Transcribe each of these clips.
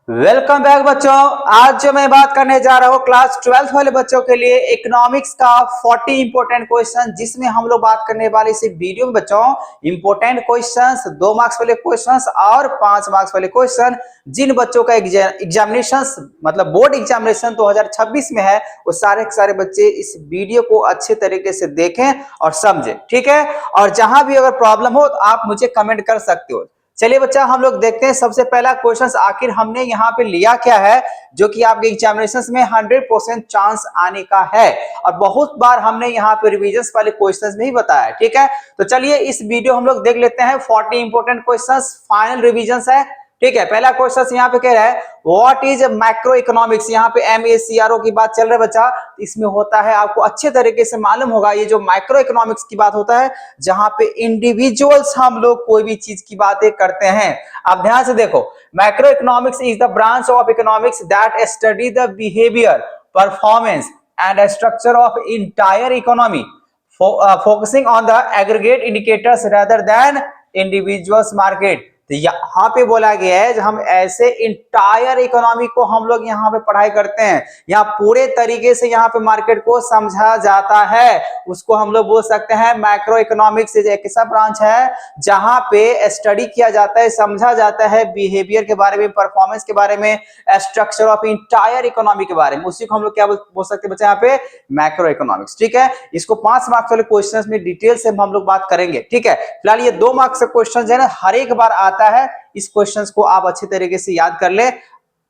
Welcome back बच्चों। आज जो मैं बात करने जा रहा हूँ क्लास 12th वाले बच्चों के लिए इकोनॉमिक्स का 40 इंपोर्टेंट क्वेश्चन, जिसमें हम लोग बात करने वाले इस वीडियो में बच्चों इंपोर्टेंट क्वेश्चंस, 2 मार्क्स वाले क्वेश्चंस और 5 मार्क्स वाले क्वेश्चन। जिन बच्चों का एग्जामिनेशन मतलब बोर्ड एग्जामिनेशन 2026 में है, वो सारे के सारे बच्चे इस वीडियो को अच्छे तरीके से देखें और समझें, ठीक है। और जहां भी अगर प्रॉब्लम हो तो आप मुझे कमेंट कर सकते हो। चलिए बच्चा, हम लोग देखते हैं सबसे पहला क्वेश्चन आखिर हमने यहाँ पे लिया क्या है, जो कि आपके एग्जामिनेशन में 100% चांस आने का है। और बहुत बार हमने यहाँ पे रिविजन वाले क्वेश्चंस में ही बताया, ठीक है। तो चलिए इस वीडियो हम लोग देख लेते हैं। 40 इंपोर्टेंट क्वेश्चंस, फाइनल रिविजन है, ठीक है। पहला क्वेश्चन यहाँ पे कह रहा है व्हाट इज मैक्रो इकोनॉमिक्स। यहाँ पे MACRO की बात चल रहा है बच्चा। इसमें होता है, आपको अच्छे तरीके से मालूम होगा, ये जो माइक्रो इकोनॉमिक्स की बात होता है, जहां पे इंडिविजुअल्स हम लोग कोई भी चीज की बातें करते हैं। आप ध्यान से देखो, macro economics is the branch of economics that study the behaviour, performance and structure of entire economy, focusing on the aggregate indicators rather than individuals market। तो यहाँ पे बोला गया है, जब हम ऐसे इंटायर इकोनॉमी को हम लोग यहाँ पे पढ़ाई करते हैं, यहाँ पूरे तरीके से यहाँ पे मार्केट को समझा जाता है, उसको हम लोग बोल सकते हैं मैक्रो इकोनॉमिक्स। एक ऐसा ब्रांच है जहां पे स्टडी किया जाता है, समझा जाता है बिहेवियर के बारे में, परफॉर्मेंस के बारे में, स्ट्रक्चर ऑफ इंटायर इकोनॉमी के बारे में। उसी को हम लोग क्या बोल सकते हैं बच्चे यहाँ पे, मैक्रो इकोनॉमिक्स, ठीक है। इसको 5 मार्क्स वाले क्वेश्चंस में डिटेल से हम लोग बात करेंगे, ठीक है। फिलहाल ये 2 मार्क्स का क्वेश्चन है ना, हर एक बार आता है। इस क्वेश्चंस को आप अच्छे तरीके से याद कर ले,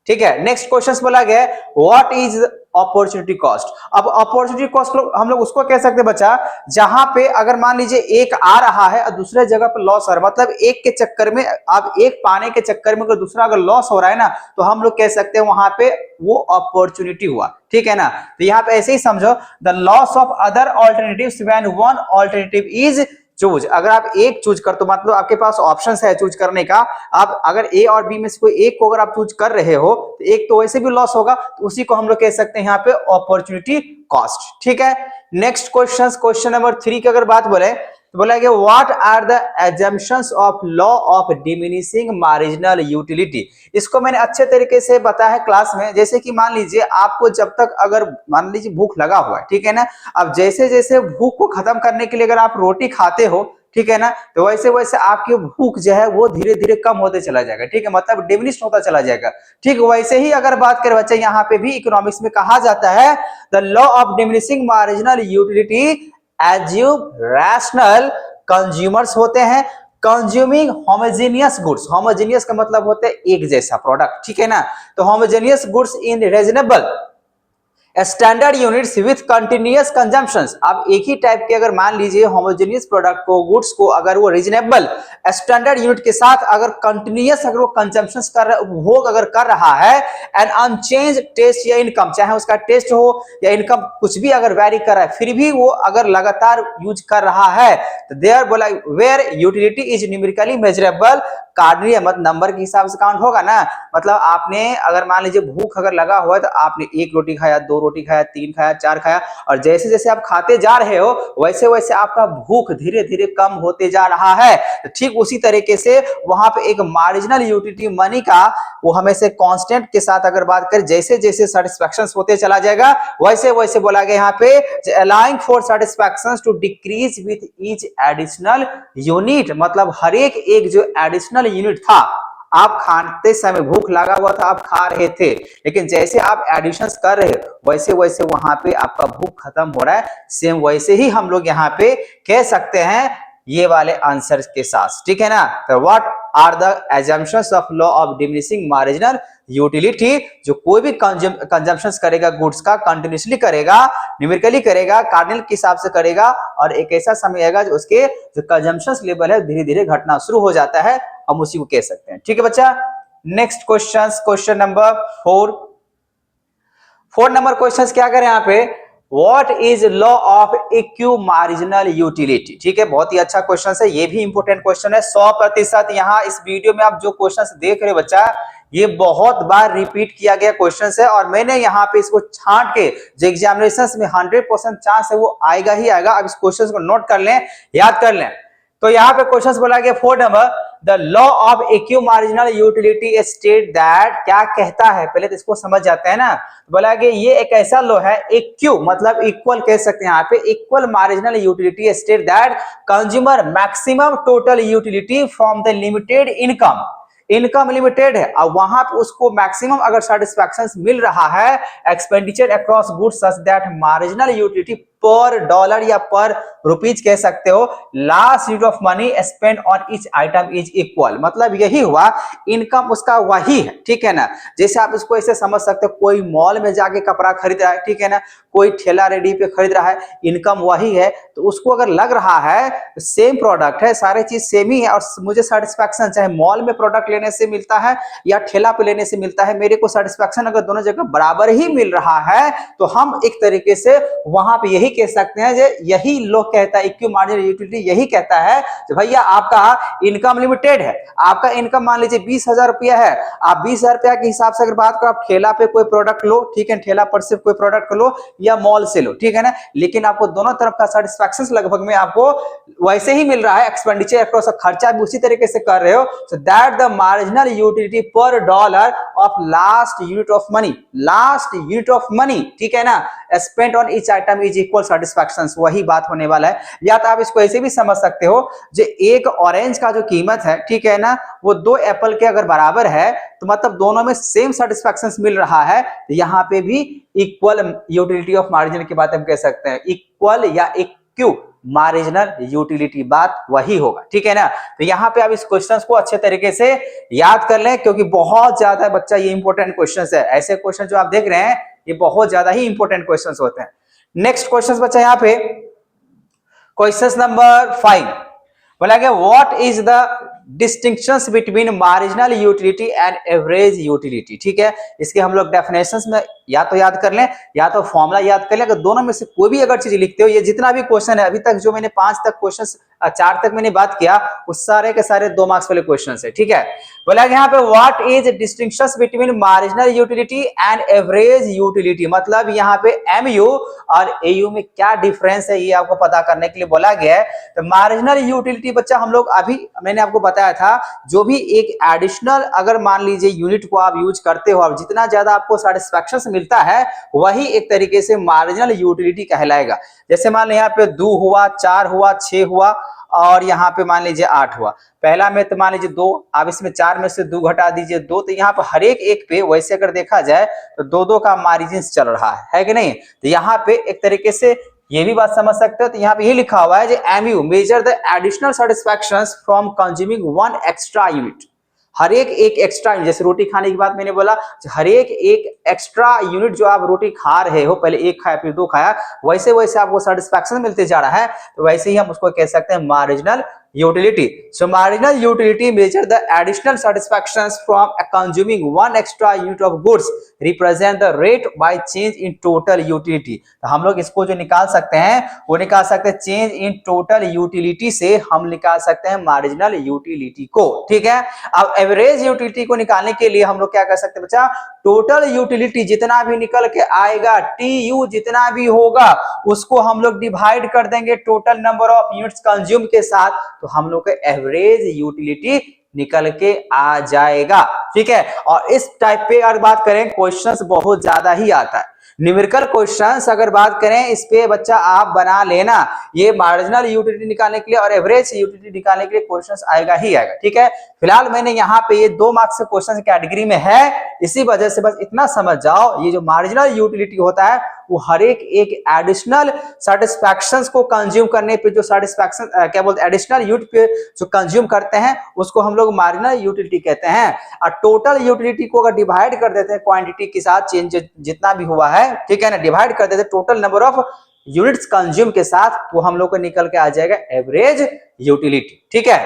ठीक है। नेक्स्ट क्वेश्चन बोला गया व्हाट इज अपॉर्चुनिटी कॉस्ट। अब अपॉर्चुनिटी कॉस्ट हम लोग उसको कह सकते हैं बच्चा, जहां पे अगर मान लीजिए एक आ रहा है और दूसरे जगह पर लॉस हो रहा है, मतलब एक के चक्कर में, आप एक पाने के चक्कर में अगर दूसरा अगर लॉस हो रहा है ना, तो हम लोग कह सकते हैं वहां पे वो अपॉर्चुनिटी हुआ, ठीक है ना। तो यहाँ पे ऐसे ही समझो, the loss of other alternatives when one alternative is choose. अगर आप एक चूज कर, तो मतलब आपके पास ऑप्शन है चूज करने का। आप अगर ए और बी में से कोई एक को अगर आप चूज कर रहे हो, तो एक तो वैसे भी लॉस होगा, तो उसी को हम लोग कह सकते हैं यहाँ पे अपॉर्चुनिटी कॉस्ट, ठीक है। नेक्स्ट क्वेश्चन नंबर 3 की अगर बात बोले, तो बोला गया what are the assumptions of law of diminishing marginal utility. इसको मैंने अच्छे तरीके से बताया है क्लास में। जैसे कि मान लीजिए आपको जब तक अगर मान लीजिए भूख लगा हुआ है, ठीक है ना, अब जैसे जैसे भूख को खत्म करने के लिए अगर आप रोटी खाते हो, ठीक है ना, तो वैसे वैसे आपकी भूख जो है वो धीरे धीरे कम होते चला जाएगा, ठीक है, मतलब डिमिनिश होता चला जाएगा। ठीक वैसे ही अगर बात करें बच्चे, यहाँ पे भी इकोनॉमिक्स में कहा जाता है the law of diminishing marginal utility assume rational consumers होते हैं कंज्यूमिंग होमोजेनियस गुड्स। होमोजेनियस का मतलब होता है एक जैसा प्रोडक्ट, ठीक है ना। तो homogeneous goods in reasonable standard units with continuous consumptions. आप एक ही टाइप के अगर मान लीजिए होमोजेनियस प्रोडक्ट को, गुड्स को, अगर वो रीजनेबल स्टैंडर्ड यूनिट के साथ अगर कंटिन्यूअस अगर वो कंजम्पशंस कर रहा, उपभोग अगर कर रहा है, एंड अनचेंज टेस्ट या इनकम, चाहे उसका टेस्ट हो या इनकम कुछ भी अगर वैरी कर रहा है, फिर भी वो अगर लगातार यूज कर रहा है, तो देयर बोला where utility is numerically measurable, cardinal मतलब नंबर के हिसाब से काउंट होगा ना। मतलब आपने अगर मान लीजिए भूख अगर लगा हुआ है, तो आपने 1 रोटी खाया, 2 रोटी खाया, 3 खाया, 4 खाया, और जैसे जैसे आप खाते जा रहे हो, वैसे वैसे आपका भूख धीरे धीरे कम होते जा रहा है। तो ठीक उसी तरीके से वहां पे एक मार्जिनल यूटिलिटी मनी का वो हमेशा कांस्टेंट के साथ अगर बात करें, जैसे जैसे सेटिस्फैक्शन होते चला जाएगा, वैसे वैसे बोला गया यहाँ पे allowing for satisfaction to decrease with each additional unit. मतलब हर एक जो एडिशनल यूनिट था, आप खाते समय भूख लगा हुआ था, आप खा रहे थे, लेकिन जैसे आप एडिशंस कर रहे हो, वैसे वैसे वहां पे आपका भूख खत्म हो रहा है। सेम वैसे ही हम लोग यहाँ पे कह सकते हैं ये वाले आंसर के साथ, ठीक है ना। तो what are the assumptions of law of diminishing marginal utility. जो कोई भी कंजम्पशंस करेगा गुड्स का, कंटिन्यूसली करेगा, न्यूमेरिकली करेगा, कार्डिनल के हिसाब से करेगा, और एक ऐसा समय आएगा जो उसके जो कंजम्पशंस लेवल है धीरे धीरे घटना शुरू हो जाता है, हम उसी को कह सकते हैं, ठीक है बच्चा। Next question number 4 number question क्या करें यहाँ पे, what is law of equi marginal utility. ठीक है, बहुत ही अच्छा क्वेश्चन है, ये भी इंपोर्टेंट क्वेश्चन है 100%। यहाँ इस वीडियो में आप जो क्वेश्चन देख रहे हो बच्चा, ये बहुत बार रिपीट किया गया क्वेश्चन है, और मैंने यहाँ पे इसको छांट के जो एग्जामिनेशन में 100% चांस है वो आएगा ही आएगा। अब इस क्वेश्चन को नोट कर लें, याद कर लें। तो यहाँ पे क्वेश्चन बोला गया 4 number, the law of equi marginal utility state that, क्या कहता है, पहले तो इसको समझ जाते हैं ना। बोला कि ये एक ऐसा लॉ है, इक्यू मतलब इक्वल कह सकते हैं यहाँ पे, equal marginal utility state that consumer maximum total utility from the limited income, income limited है और वहां पे उसको मैक्सिमम अगर सेटिस्फैक्शन मिल रहा है expenditure across goods such that marginal utility per dollar या पर रुपीज कह सकते हो, last unit of money spend on each item is equal, मतलब यही हुआ इनकम उसका वही है, ठीक है ना। जैसे आप इसको ऐसे समझ सकते हो, कोई मॉल में जाके कपड़ा खरीद रहा है, ठीक है ना, कोई ठेला रेडी पे खरीद रहा है, इनकम वही है, तो उसको अगर लग रहा है सेम प्रोडक्ट है, सारे चीज सेम ही है और मुझे सेटिस्फैक्शन चाहे मॉल में प्रोडक्ट लेने से मिलता है या ठेला पे लेने से मिलता है, मेरे को सेटिस्फैक्शन अगर दोनों जगह बराबर ही मिल रहा है तो हम एक तरीके से वहां पे यही कह सकते हैं, यही लोग कहता है इक्यू मार्जिनल यूटिलिटी यही कहता है कि भैया आपका इनकम लिमिटेड है, आपका इनकम मान लीजिए 20,000 रुपया है, आप 20,000 रुपया के हिसाब से अगर बात करो, आप ठेला पे कोई प्रोडक्ट लो, ठीक है, ठेला पर से कोई प्रोडक्ट लो या मॉल से लो, ठीक है ना, लेकिन आपको दोनों तरफ का सेटिस्फैक्शन लगभग में आपको वैसे ही मिल रहा है, एक्सपेंडिचर अक्रॉस खर्चा भी उसी तरीके से कर रहे हो, so that the marginal utility per dollar of last unit of money, last unit of money, ठीक है ना, spent on each item is equal satisfaction, वही बात होने वाला है। या तो आप इसको ऐसे भी समझ सकते हो, जो एक ऑरेंज का जो कीमत है, ठीक है ना, वो 2 एप्पल के अगर बराबर है तो मतलब दोनों में सेम सेटिस्फैक्शन मिल रहा है, तो यहाँ पे भी इक्वल यूटिलिटी ऑफ मार्जिन की बात हम कह सकते हैं, इक्वल या इक्यू मार्जिनल यूटिलिटी बात वही होगा, ठीक है ना। तो यहाँ पे आप इस क्वेश्चंस को अच्छे तरीके से याद कर लें, क्योंकि बहुत ज्यादा बच्चा ये इंपॉर्टेंट क्वेश्चंस है, ऐसे क्वेश्चन जो आप देख रहे हैं ये बहुत ज्यादा ही इंपॉर्टेंट क्वेश्चंस होते हैं। नेक्स्ट क्वेश्चंस बच्चा यहाँ पे क्वेश्चंस नंबर 5 बोला गया what is the distinctions between marginal utility and average utility, ठीक है, इसके हम लोग डेफिनेशंस में या तो याद कर लें या तो फॉर्मूला याद कर लें, अगर दोनों में से कोई भी अगर चीज लिखते हो, ये जितना भी क्वेश्चन है अभी तक जो मैंने 5 तक क्वेश्चन 4 तक मैंने बात किया उस सारे के सारे 2 मार्क्स वाले क्वेश्चन है, ठीक है। बोला यहाँ पे what is distinctions between marginal utility and average utility, मतलब यहाँ पे एमयू और एयू में क्या डिफरेंस है ये आपको पता करने के लिए बोला गया है। तो मार्जिनल यूटिलिटी बच्चा हम लोग अभी मैंने आपको बताया था, जो भी एक एडिशनल अगर मान लीजिए यूनिट को आप यूज करते हो और जितना ज्यादा आपको सेटिस्फैक्शन मिलता है वही एक तरीके से मार्जिनल यूटिलिटी कहलाएगा। जैसे मान लीजिए यहाँ पे 2 हुआ, 4 हुआ, 6 हुआ और यहाँ पे मान लीजिए 8 हुआ, पहला में तो मान लीजिए 2, आप इसमें 4 में से 2 घटा दीजिए 2, तो यहाँ पे हर एक पे वैसे अगर देखा जाए तो 2-2 का मार्जिन चल रहा है कि नहीं। तो यहाँ पे एक तरीके से ये भी बात समझ सकते हो, तो यहाँ पे ये लिखा हुआ है जो MU measure the additional satisfactions from consuming 1 extra unit, हर एक एक्स्ट्रा, जैसे रोटी खाने की बात मैंने बोला, हर एक एक्स्ट्रा यूनिट जो आप रोटी खा रहे हो, पहले 1 खाया फिर 2 खाया, वैसे वैसे आपको सेटिस्फैक्शन मिलते जा रहा है, तो वैसे ही हम उसको कह सकते हैं marginal utility. So marginal utility measure the additional satisfactions from consuming 1 extra unit of goods represent the rate by change in total utility. तो हम लोग इसको जो निकाल सकते हैं वो निकाल सकते हैं चेंज इन टोटल यूटिलिटी से, हम निकाल सकते हैं मार्जिनल यूटिलिटी को, ठीक है। अब एवरेज यूटिलिटी को निकालने के लिए हम लोग क्या कर सकते हैं बच्चा, टोटल यूटिलिटी जितना भी निकल के आएगा, टीयू जितना भी होगा उसको हम लोग डिवाइड कर देंगे total number of units consume के साथ, तो हम लोग का एवरेज यूटिलिटी निकल के आ जाएगा, ठीक है। और इस टाइप पे अगर बात करें क्वेश्चंस बहुत ज्यादा ही आता है, न्यूमेरिकल क्वेश्चंस अगर बात करें इस पे बच्चा आप बना लेना, ये मार्जिनल यूटिलिटी निकालने के लिए और एवरेज यूटिलिटी निकालने के लिए क्वेश्चंस आएगा ही आएगा, ठीक है। फिलहाल मैंने यहाँ पे ये 2 मार्क्स के क्वेश्चन कैटेगरी में है, इसी वजह से बस इतना समझ जाओ, ये जो मार्जिनल यूटिलिटी होता है वो हर एक एडिशनल सेटिस्फैक्शंस को कंज्यूम करने पे जो सेटिस्फैक्शन क्या बोलते हैं एडिशनल यूनिट पे जो कंज्यूम करते हैं उसको हम लोग मार्जिनल यूटिलिटी कहते हैं। और टोटल यूटिलिटी को अगर डिवाइड कर देते हैं क्वांटिटी के साथ, चेंज जितना भी हुआ है, ठीक है ना, डिवाइड कर देते हैं total number of units consume के साथ, तो हम लोग को निकल के आ जाएगा एवरेज यूटिलिटी, ठीक है,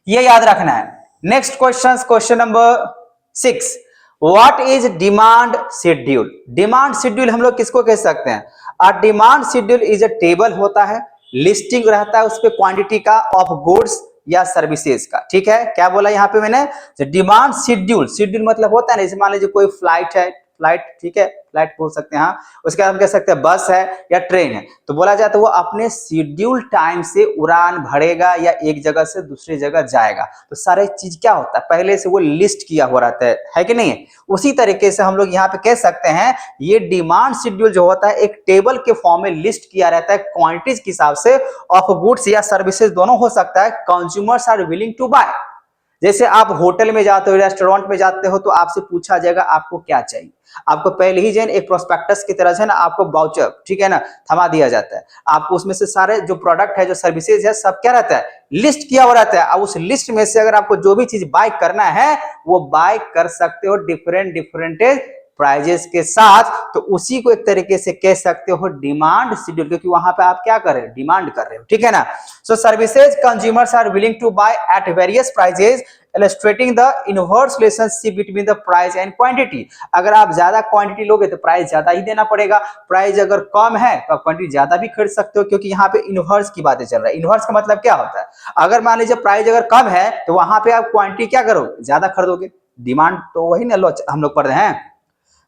ये याद रखना है। Next question number 6, what is demand schedule. Demand schedule हम लोग किसको कह सकते हैं, a demand schedule is a table होता है, लिस्टिंग रहता है उस पे क्वांटिटी का ऑफ गुड्स या सर्विसेज का, ठीक है। क्या बोला यहाँ पे मैंने, डिमांड शेड्यूल, शेड्यूल मतलब होता है ना, जैसे मान लीजिए कोई फ्लाइट है, फ्लाइट, ठीक है, फ्लाइट बोल सकते हैं। हाँ, उसके बाद हम कह सकते हैं बस है या ट्रेन है। तो बोला जाता है वो अपने शेड्यूल टाइम से उड़ान भरेगा या एक जगह से दूसरी जगह जाएगा। तो सारे चीज क्या होता है, पहले से वो लिस्ट किया हुआ रहता है कि नहीं। उसी तरीके से हम लोग यहाँ पे कह सकते हैं ये डिमांड शेड्यूल जो होता है एक टेबल के फॉर्म में लिस्ट किया रहता है क्वांटिटीज के हिसाब से ऑफ गुड्स या सर्विसेज, दोनों हो सकता है। Consumers are willing to buy. जैसे आप होटल में जाते हो, रेस्टोरेंट में जाते हो, तो आपसे पूछा जाएगा आपको क्या चाहिए। आपको पहले ही जैन एक प्रोस्पेक्टस की तरह से ना आपको वाउचर, ठीक है ना, थमा दिया जाता है। आपको उसमें से सारे जो प्रोडक्ट है, जो सर्विसेज है, सब क्या रहता है, लिस्ट किया हुआ रहता है। अब उस लिस्ट में से अगर आपको जो भी चीज बाय करना है वो बाय कर सकते हो डिफरेंट प्राइजेस के साथ। तो उसी को एक तरीके से कह सकते हो डिमांड शेड्यूल, क्योंकि वहां पे आप क्या कर रहे हो, डिमांड कर रहे हो, ठीक है ना। So services consumers are willing to buy at various prices, illustrating the inverse relationship between the price and quantity। अगर आप ज्यादा क्वांटिटी लोगे तो प्राइस ज्यादा ही देना पड़ेगा, प्राइस अगर कम है तो आप क्वांटिटी ज्यादा भी खरीद सकते हो, क्योंकि यहाँ पे इनवर्स की बातें चल रहा है। इनवर्स का मतलब क्या होता है, अगर मान लीजिए प्राइस अगर कम है तो वहां पे आप क्वांटिटी क्या करोगे, ज्यादा खरीदोगे। डिमांड तो वही ना हम लोग पढ़ रहे हैं,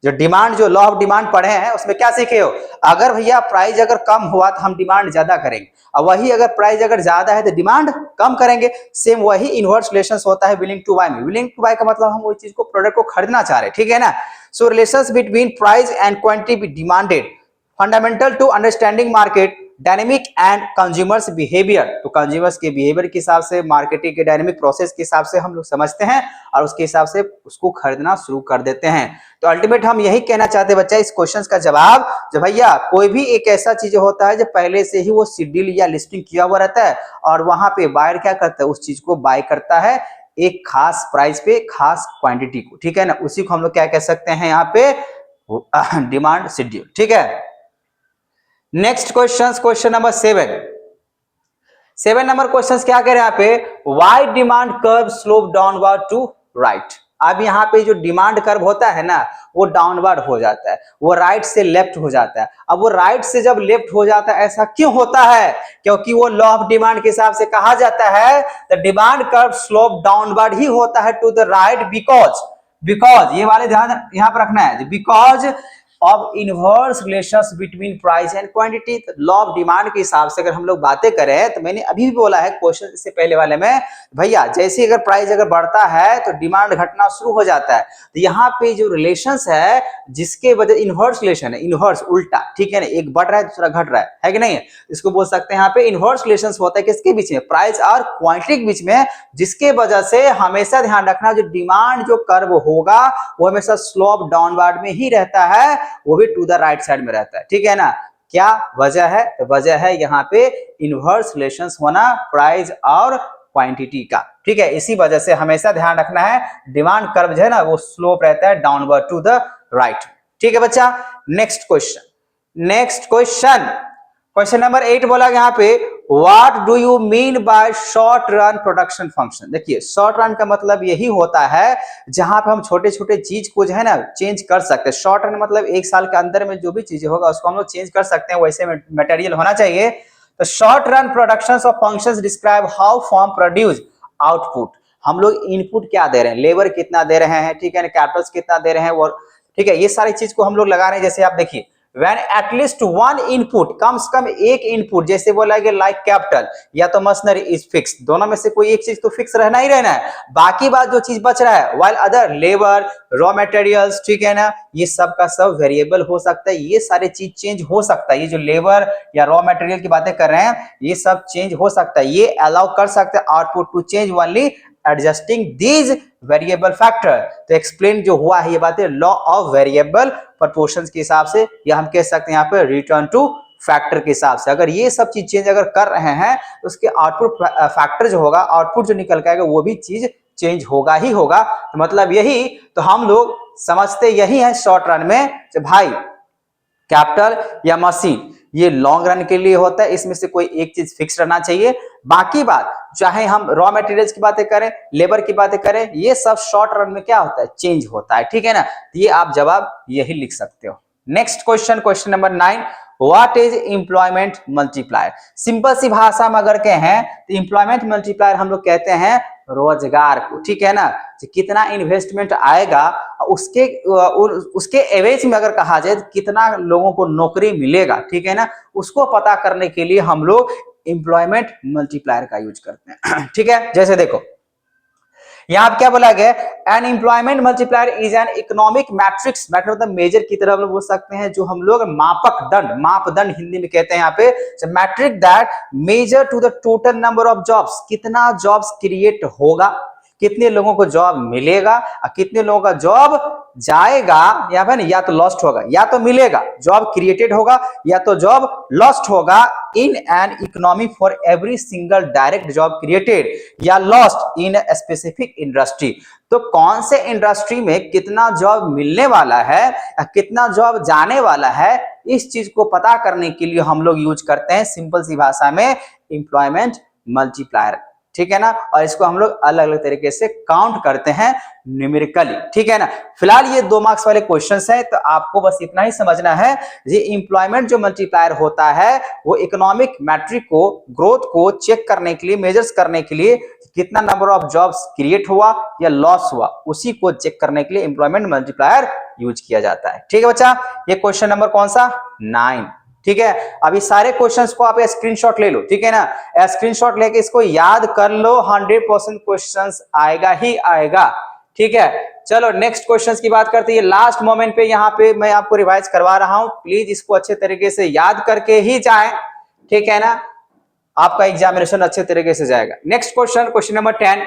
जो डिमांड, जो लॉ ऑफ डिमांड पढ़े हैं उसमें क्या सीखे हो, अगर भैया प्राइस अगर कम हुआ तो हम डिमांड ज्यादा करेंगे, और वही अगर प्राइस अगर ज्यादा है तो डिमांड कम करेंगे। सेम वही इनवर्स रिलेशंस होता है विलिंग टू बाय में। विलिंग टू बाय का मतलब हम वही चीज को, प्रोडक्ट को खरीदना चाह रहे हैं, ठीक है ना। So relations between price and quantity demanded fundamental to understanding market dynamic and consumers behaviour. तो कंज्यूमर्स के बिहेवियर के हिसाब से, मार्केटिंग के डायनेमिक प्रोसेस के हिसाब से हम लोग समझते हैं और उसके हिसाब से उसको खरीदना शुरू कर देते हैं। तो अल्टीमेट हम यही कहना चाहते हैं बच्चा इस क्वेश्चन का जवाब, जब भैया कोई भी एक ऐसा चीज होता है जो पहले से ही वो शेड्यूल या लिस्टिंग किया हुआ रहता है और वहां पे बायर क्या करता है, उस चीज को बाय करता है एक खास प्राइस पे, खास क्वांटिटी को, ठीक है ना। उसी को हम लोग क्या कह सकते हैं यहाँ पे, डिमांड शेड्यूल, ठीक है। Next question number 7 number question क्या कह रहे हैं यहाँ पे, why demand curve slope downward to right. अब यहाँ पे जो डिमांड कर्व होता है ना वो डाउनवर्ड हो जाता है, वो राइट से लेफ्ट हो जाता है। अब वो राइट से जब लेफ्ट हो जाता है, ऐसा क्यों होता है, क्योंकि वो लॉ ऑफ डिमांड के हिसाब से कहा जाता है the demand curve slope downward ही होता है टू द राइट, बिकॉज ये वाले ध्यान यहाँ पर रखना है, because of inverse relations between price and quantity. Law of demand के हिसाब से अगर हम लोग बातें करें तो मैंने अभी भी बोला है क्वेश्चन से पहले वाले में, भैया जैसे अगर प्राइस अगर बढ़ता है तो डिमांड घटना शुरू हो जाता है। तो यहाँ पे जो रिलेशंस है जिसके वजह इनवर्स रिलेशन है, इनवर्स उल्टा, ठीक है ना, एक बढ़ रहा है दूसरा घट रहा है कि नहीं, इसको बोल सकते हैं यहाँ पे इनवर्स रिलेशंस होता है किसके बीच में, प्राइस और क्वांटिटी के बीच में, जिसके वजह से हमेशा ध्यान रखना जो डिमांड जो कर्व होगा वो हमेशा स्लोप डाउनवर्ड में ही रहता है, वो भी टू द राइट साइड में रहता है, ठीक है ना। क्या वजह है, तो वजह है यहाँ पे इनवर्स रिलेशंस होना प्राइस और क्वांटिटी का, ठीक है। इसी वजह से हमेशा ध्यान रखना है डिमांड कर्व जो है ना वो स्लोप रहता है डाउनवर्ड टू द राइट, ठीक है बच्चा। नेक्स्ट क्वेश्चन नंबर 8 बोला यहाँ पे, what do you mean bye short run production function. देखिए शॉर्ट रन का मतलब यही होता है जहां पे हम छोटे छोटे चीज को जो है ना चेंज कर सकते हैं। शॉर्ट रन मतलब एक साल के अंदर में जो भी चीजें होगा उसको हम लोग चेंज कर सकते हैं, वैसे मटेरियल होना चाहिए। तो short run production of functions describe how form produce output. हम लोग इनपुट क्या दे रहे हैं, लेबर कितना दे रहे हैं, ठीक है ना, कैपिटल्स कितना दे रहे हैं, और ठीक है ये सारी चीज को हम लोग लगा रहे हैं। जैसे आप देखिए when at least one input, कम से कम एक इनपुट, जैसे बोला गया लाइक कैपिटल या तो मशीनरी इज फिक्स, दोनों में से कोई एक चीज तो फिक्स रहना ही रहना है, बाकी बात जो चीज बच रहा है while other labour raw materials, ठीक है ना, ये सब का सब वेरिएबल हो सकता है, ये सारे चीज चेंज हो सकता है। ये जो लेबर या रॉ मटेरियल की बातें कर रहे हैं ये सब चेंज हो सकता है, ये अलाउ कर सकते हैं output to change only adjusting these variable factor. तो एक्सप्लेन जो हुआ है ये बातें लॉ ऑफ वेरिएबल प्रोपोर्शंस के हिसाब से, या हम कह सकते हैं यहाँ पे रिटर्न टू फैक्टर के हिसाब से। अगर ये सब चीज चेंज अगर कर रहे हैं तो उसके आउटपुट फैक्टर जो होगा, आउटपुट जो निकल के आएगा वो भी चीज चेंज होगा ही होगा। तो मतलब यही, तो हम लोग समझते यही है शॉर्ट रन में कि भाई कैपिटल या मशीन ये लॉन्ग रन के लिए होता है, इसमें से कोई एक चीज फिक्स रहना चाहिए, बाकी बात चाहे हम रॉ मटेरियल्स की बातें करें, लेबर की बातें करें, ये सब शॉर्ट रन में क्या होता है, चेंज होता है, ठीक है ना। ये आप जवाब यही लिख सकते हो। Next question number 9, what is employment multiplier. Simple सी भाषा में अगर कहें तो एम्प्लॉयमेंट मल्टीप्लायर हम लोग कहते हैं रोजगार को, ठीक है ना, कितना इन्वेस्टमेंट आएगा उसके एवरेज में अगर कहा जाए तो कितना लोगों को नौकरी मिलेगा, ठीक है ना, उसको पता करने के लिए हम लोग एम्प्लॉयमेंट मल्टीप्लायर का यूज करते हैं। ठीक है, जैसे देखो यहां पे क्या बोला गया, an employment multiplier is an economic matrix, मतलब मेजर की तरह बोल सकते हैं, जो हम लोग मापदंड हिंदी में कहते हैं यहाँ पे, metric that measure to the total number of jobs, कितना जॉब्स क्रिएट होगा, कितने लोगों को जॉब मिलेगा और कितने लोगों का जॉब जाएगा, या फिर या तो लॉस्ट होगा या तो मिलेगा, जॉब क्रिएटेड होगा या तो जॉब लॉस्ट होगा इन an economy for every single direct job created या लॉस्ट इन स्पेसिफिक इंडस्ट्री। तो कौन से इंडस्ट्री में कितना जॉब मिलने वाला है या कितना जॉब जाने वाला है, इस चीज को पता करने के लिए हम लोग यूज करते हैं सिंपल सी भाषा में एम्प्लॉयमेंट मल्टीप्लायर, ठीक है ना। और इसको हम लोग अलग अलग तरीके से काउंट करते हैं न्यूमेरिकली, ठीक है ना। फिलहाल ये 2 मार्क्स वाले क्वेश्चंस हैं, तो आपको बस इतना ही समझना है, ये एम्प्लॉयमेंट जो मल्टीप्लायर होता है वो इकोनॉमिक मैट्रिक को, ग्रोथ को चेक करने के लिए, मेजर्स करने के लिए, कितना नंबर ऑफ जॉब्स क्रिएट हुआ या लॉस हुआ, उसी को चेक करने के लिए एम्प्लॉयमेंट मल्टीप्लायर यूज किया जाता है। ठीक है बच्चा, ये क्वेश्चन नंबर कौन सा 9, ठीक है। अभी सारे क्वेश्चंस को आप स्क्रीनशॉट ले लो, ठीक है ना, स्क्रीनशॉट लेके इसको याद कर लो, 100% क्वेश्चंस आएगा ही आएगा, ठीक है। चलो नेक्स्ट क्वेश्चंस की बात करते हैं, लास्ट मोमेंट पे यहाँ पे मैं आपको रिवाइज करवा रहा हूं, प्लीज इसको अच्छे तरीके से याद करके ही जाएं, ठीक है ना, आपका एग्जामिनेशन अच्छे तरीके से जाएगा। Next question, question number 10,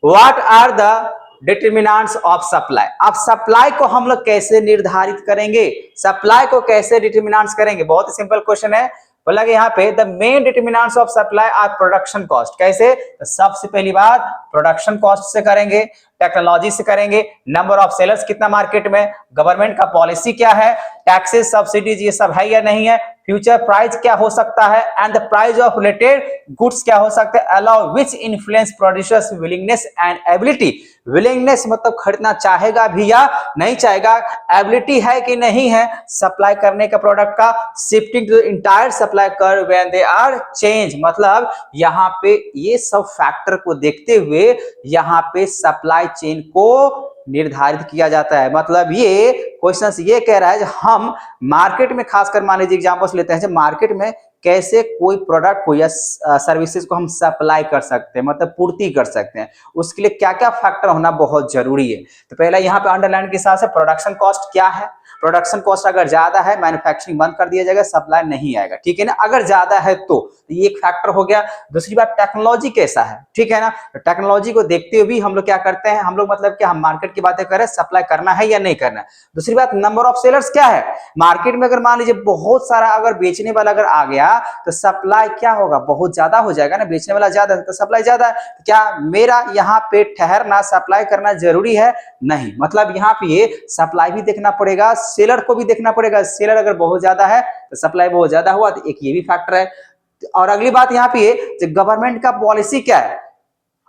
what are the determinants of supply. अब सप्लाई को हम लोग कैसे निर्धारित करेंगे, सप्लाई को कैसे डिटरमिनेंट्स करेंगे, बहुत ही सिंपल क्वेश्चन है। बोला कि यहाँ पे the main determinants of supply are production cost, कैसे, तो सबसे पहली बात प्रोडक्शन कॉस्ट से करेंगे, टेक्नोलॉजी से करेंगे, नंबर ऑफ सेलर्स कितना मार्केट में, गवर्नमेंट का पॉलिसी क्या है, टैक्सेस सब्सिडीज ये सब है या नहीं है, फ्यूचर प्राइस क्या हो सकता है, and the price of related goods क्या हो सकते हैं, allow which influence producers willingness and ability. Willingness मतलब खरीदना चाहेगा भी या नहीं चाहेगा, एबिलिटी है कि नहीं है सप्लाई करने का प्रोडक्ट का, shifting to entire supply curve when they are change, मतलब यहाँ पे ये सब फैक्टर को देखते हुए यहाँ पे सप्लाई चेन को निर्धारित किया जाता है। मतलब ये क्वेश्चन ये कह रहा है, हम मार्केट में खासकर मान लीजिए एग्जांपल्स लेते हैं, मार्केट में कैसे कोई प्रोडक्ट को या सर्विसेज को हम सप्लाई कर सकते हैं, मतलब पूर्ति कर सकते हैं, उसके लिए क्या क्या फैक्टर होना बहुत जरूरी है। तो पहला यहाँ पे अंडरलाइन के हिसाब से प्रोडक्शन कॉस्ट क्या है, प्रोडक्शन कॉस्ट अगर ज्यादा है मैन्युफैक्चरिंग बंद कर दिया जाएगा, सप्लाई नहीं आएगा, ठीक है ना, अगर ज्यादा है तो ये एक फैक्टर हो गया। दूसरी बात टेक्नोलॉजी कैसा है, ठीक है ना, तो टेक्नोलॉजी को देखते हुए भी हम लोग क्या करते हैं, हम लोग मतलब कि हम मार्केट की बातें करें, सप्लाई करना है या नहीं करना है। दूसरी बात नंबर ऑफ सेलर्स क्या है, मार्केट में अगर मान लीजिए बहुत सारा अगर बेचने वाला अगर आ गया तो सप्लाई क्या होगा, बहुत ज्यादा हो जाएगा ना, बेचने वाला ज्यादा है तो सप्लाई ज्यादा है, तो क्या मेरा यहाँ पे ठहरना सप्लाई करना जरूरी है, नहीं, मतलब यहाँ पे ये सप्लाई भी देखना पड़ेगा, सेलर को भी देखना पड़ेगा, सेलर अगर बहुत ज्यादा है तो सप्लाई बहुत ज्यादा हुआ, तो एक ये भी फैक्टर है। और अगली बात यहाँ पे गवर्नमेंट का पॉलिसी क्या है,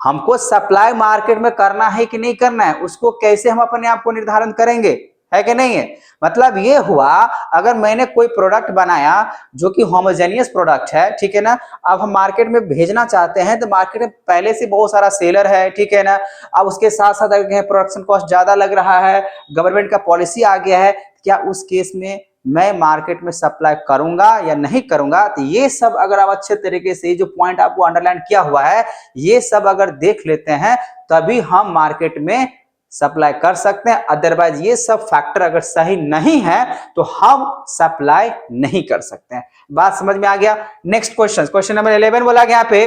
हमको सप्लाई मार्केट में करना है कि नहीं करना है, उसको कैसे हम अपने आप को निर्धारण करेंगे, है कि नहीं है। मतलब ये हुआ अगर मैंने कोई प्रोडक्ट बनाया जो कि होमोजेनियस प्रोडक्ट है, ठीक है ना, अब हम मार्केट में भेजना चाहते हैं तो मार्केट में पहले से बहुत सारा सेलर है, ठीक है ना, अब उसके साथ साथ अगर प्रोडक्शन कॉस्ट ज्यादा लग रहा है, गवर्नमेंट का पॉलिसी आ गया है, क्या उस केस में मैं मार्केट में सप्लाई करूंगा या नहीं करूंगा। तो ये सब अगर आप अच्छे तरीके से जो पॉइंट आपको अंडरलाइन किया हुआ है ये सब अगर देख लेते हैं तभी हम मार्केट में सप्लाई कर सकते हैं, अदरवाइज ये सब फैक्टर अगर सही नहीं है तो हम सप्लाई नहीं कर सकते हैं। बात समझ में आ गया। नेक्स्ट क्वेश्चन, क्वेश्चन नंबर 11 बोला गया यहाँ पे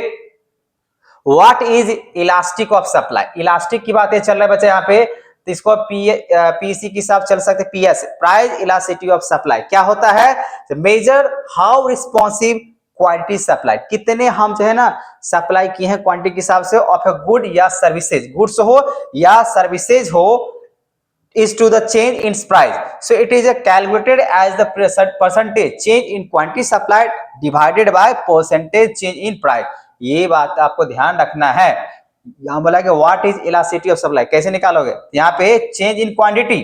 what is elastic of supply. Elastic की बातें चल रहा है बच्चे यहाँ पे, तो इसको पीसी के हिसाब चल सकते, PS price elasticity of supply क्या होता है, major how responsive quantity supply, कितने हम जो है ना सप्लाई किए हैं क्वांटिटी के हिसाब से ऑफ ए गुड या सर्विसेज, गुड्स हो या सर्विसेज हो, is to the change in price. So it is calculated as the percentage change in quantity supplied divided by percentage change in price. ये बात आपको ध्यान रखना है। यहाँ बोला कि what is elasticity of supply, कैसे निकालोगे, यहाँ पे चेंज इन क्वांटिटी,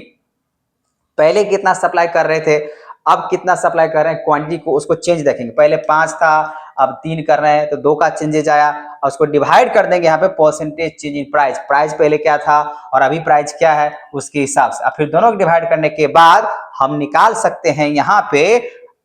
पहले कितना सप्लाई कर रहे थे अब कितना सप्लाई कर रहे हैं, क्वांटिटी को उसको चेंज देखेंगे। पहले 5 था, अब 3 कर रहे हैं तो 2 का चेंजेज आया, और उसको डिवाइड कर देंगे यहाँ पे percentage change in price. Price पहले क्या था और अभी प्राइस क्या है उसके हिसाब से। अब फिर दोनों को डिवाइड करने के बाद हम निकाल सकते हैं यहाँ पे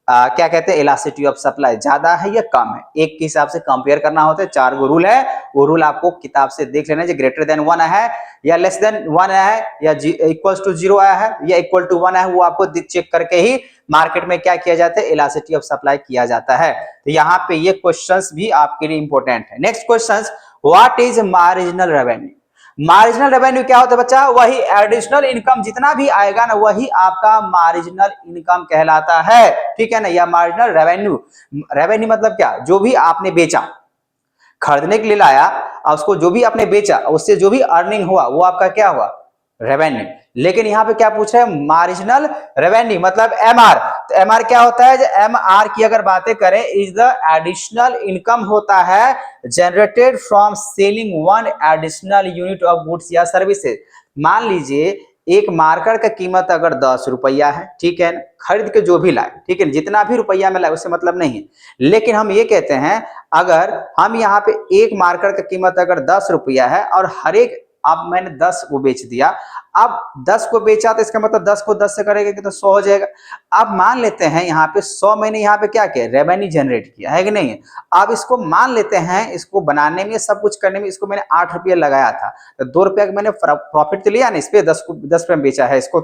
क्या कहते हैं, इलास्टिसिटी ऑफ सप्लाई ज्यादा है या कम है। एक के हिसाब से कंपेयर करना होता है। 4 गो रूल है, वो रूल आपको किताब से देख लेना है। ग्रेटर देन 1 है या लेस देन 1 है या इक्वल टू 0 आया है या इक्वल टू 1 है, वो आपको चेक करके ही मार्केट में क्या किया जाता है, इलास्टिसिटी ऑफ सप्लाई किया जाता है। तो यहाँ पे ये क्वेश्चंस भी आपके लिए इंपॉर्टेंट है। Next questions, what is marginal revenue. Marginal revenue क्या होता है बच्चा, वही एडिशनल इनकम जितना भी आएगा ना वही आपका मार्जिनल इनकम कहलाता है, ठीक है ना। या मार्जिनल रेवेन्यू, रेवेन्यू मतलब क्या, जो भी आपने बेचा, खरीदने के लिए लाया और उसको जो भी आपने बेचा उससे जो भी अर्निंग हुआ वो आपका क्या हुआ, रेवेन्यू। लेकिन यहाँ पे क्या पूछ रहे हैं, मार्जिनल रेवेन्यू मतलब एमआर। तो एमआर क्या होता है, एमआर की अगर बातें करें, इज द एडिशनल इनकम होता है generated from selling one additional unit of goods या सर्विसेज। मान लीजिए एक मार्कर का कीमत अगर 10 रुपया है, ठीक है, खरीद के जो भी लाए, ठीक है, जितना भी रुपया में लाए उससे मतलब नहीं है। लेकिन हम ये कहते हैं अगर हम यहाँ पे एक मार्कर का कीमत अगर 10 रुपया है और हर एक अब मैंने 10 को बेच दिया, अब 10 को बेचा तो इसका मतलब 10 को 10 से करेंगे तो 100 हो जाएगा। अब मान लेते हैं यहाँ पे 100 मैंने यहाँ पे क्या किया, रेवेन्यू जनरेट किया है कि नहीं है। अब इसको मान लेते हैं, इसको बनाने में सब कुछ करने में इसको मैंने 8 रुपया लगाया था, तो 2 रुपया का मैंने प्रॉफिट तो लिया ना, इस पे 10 रुपये में बेचा है इसको।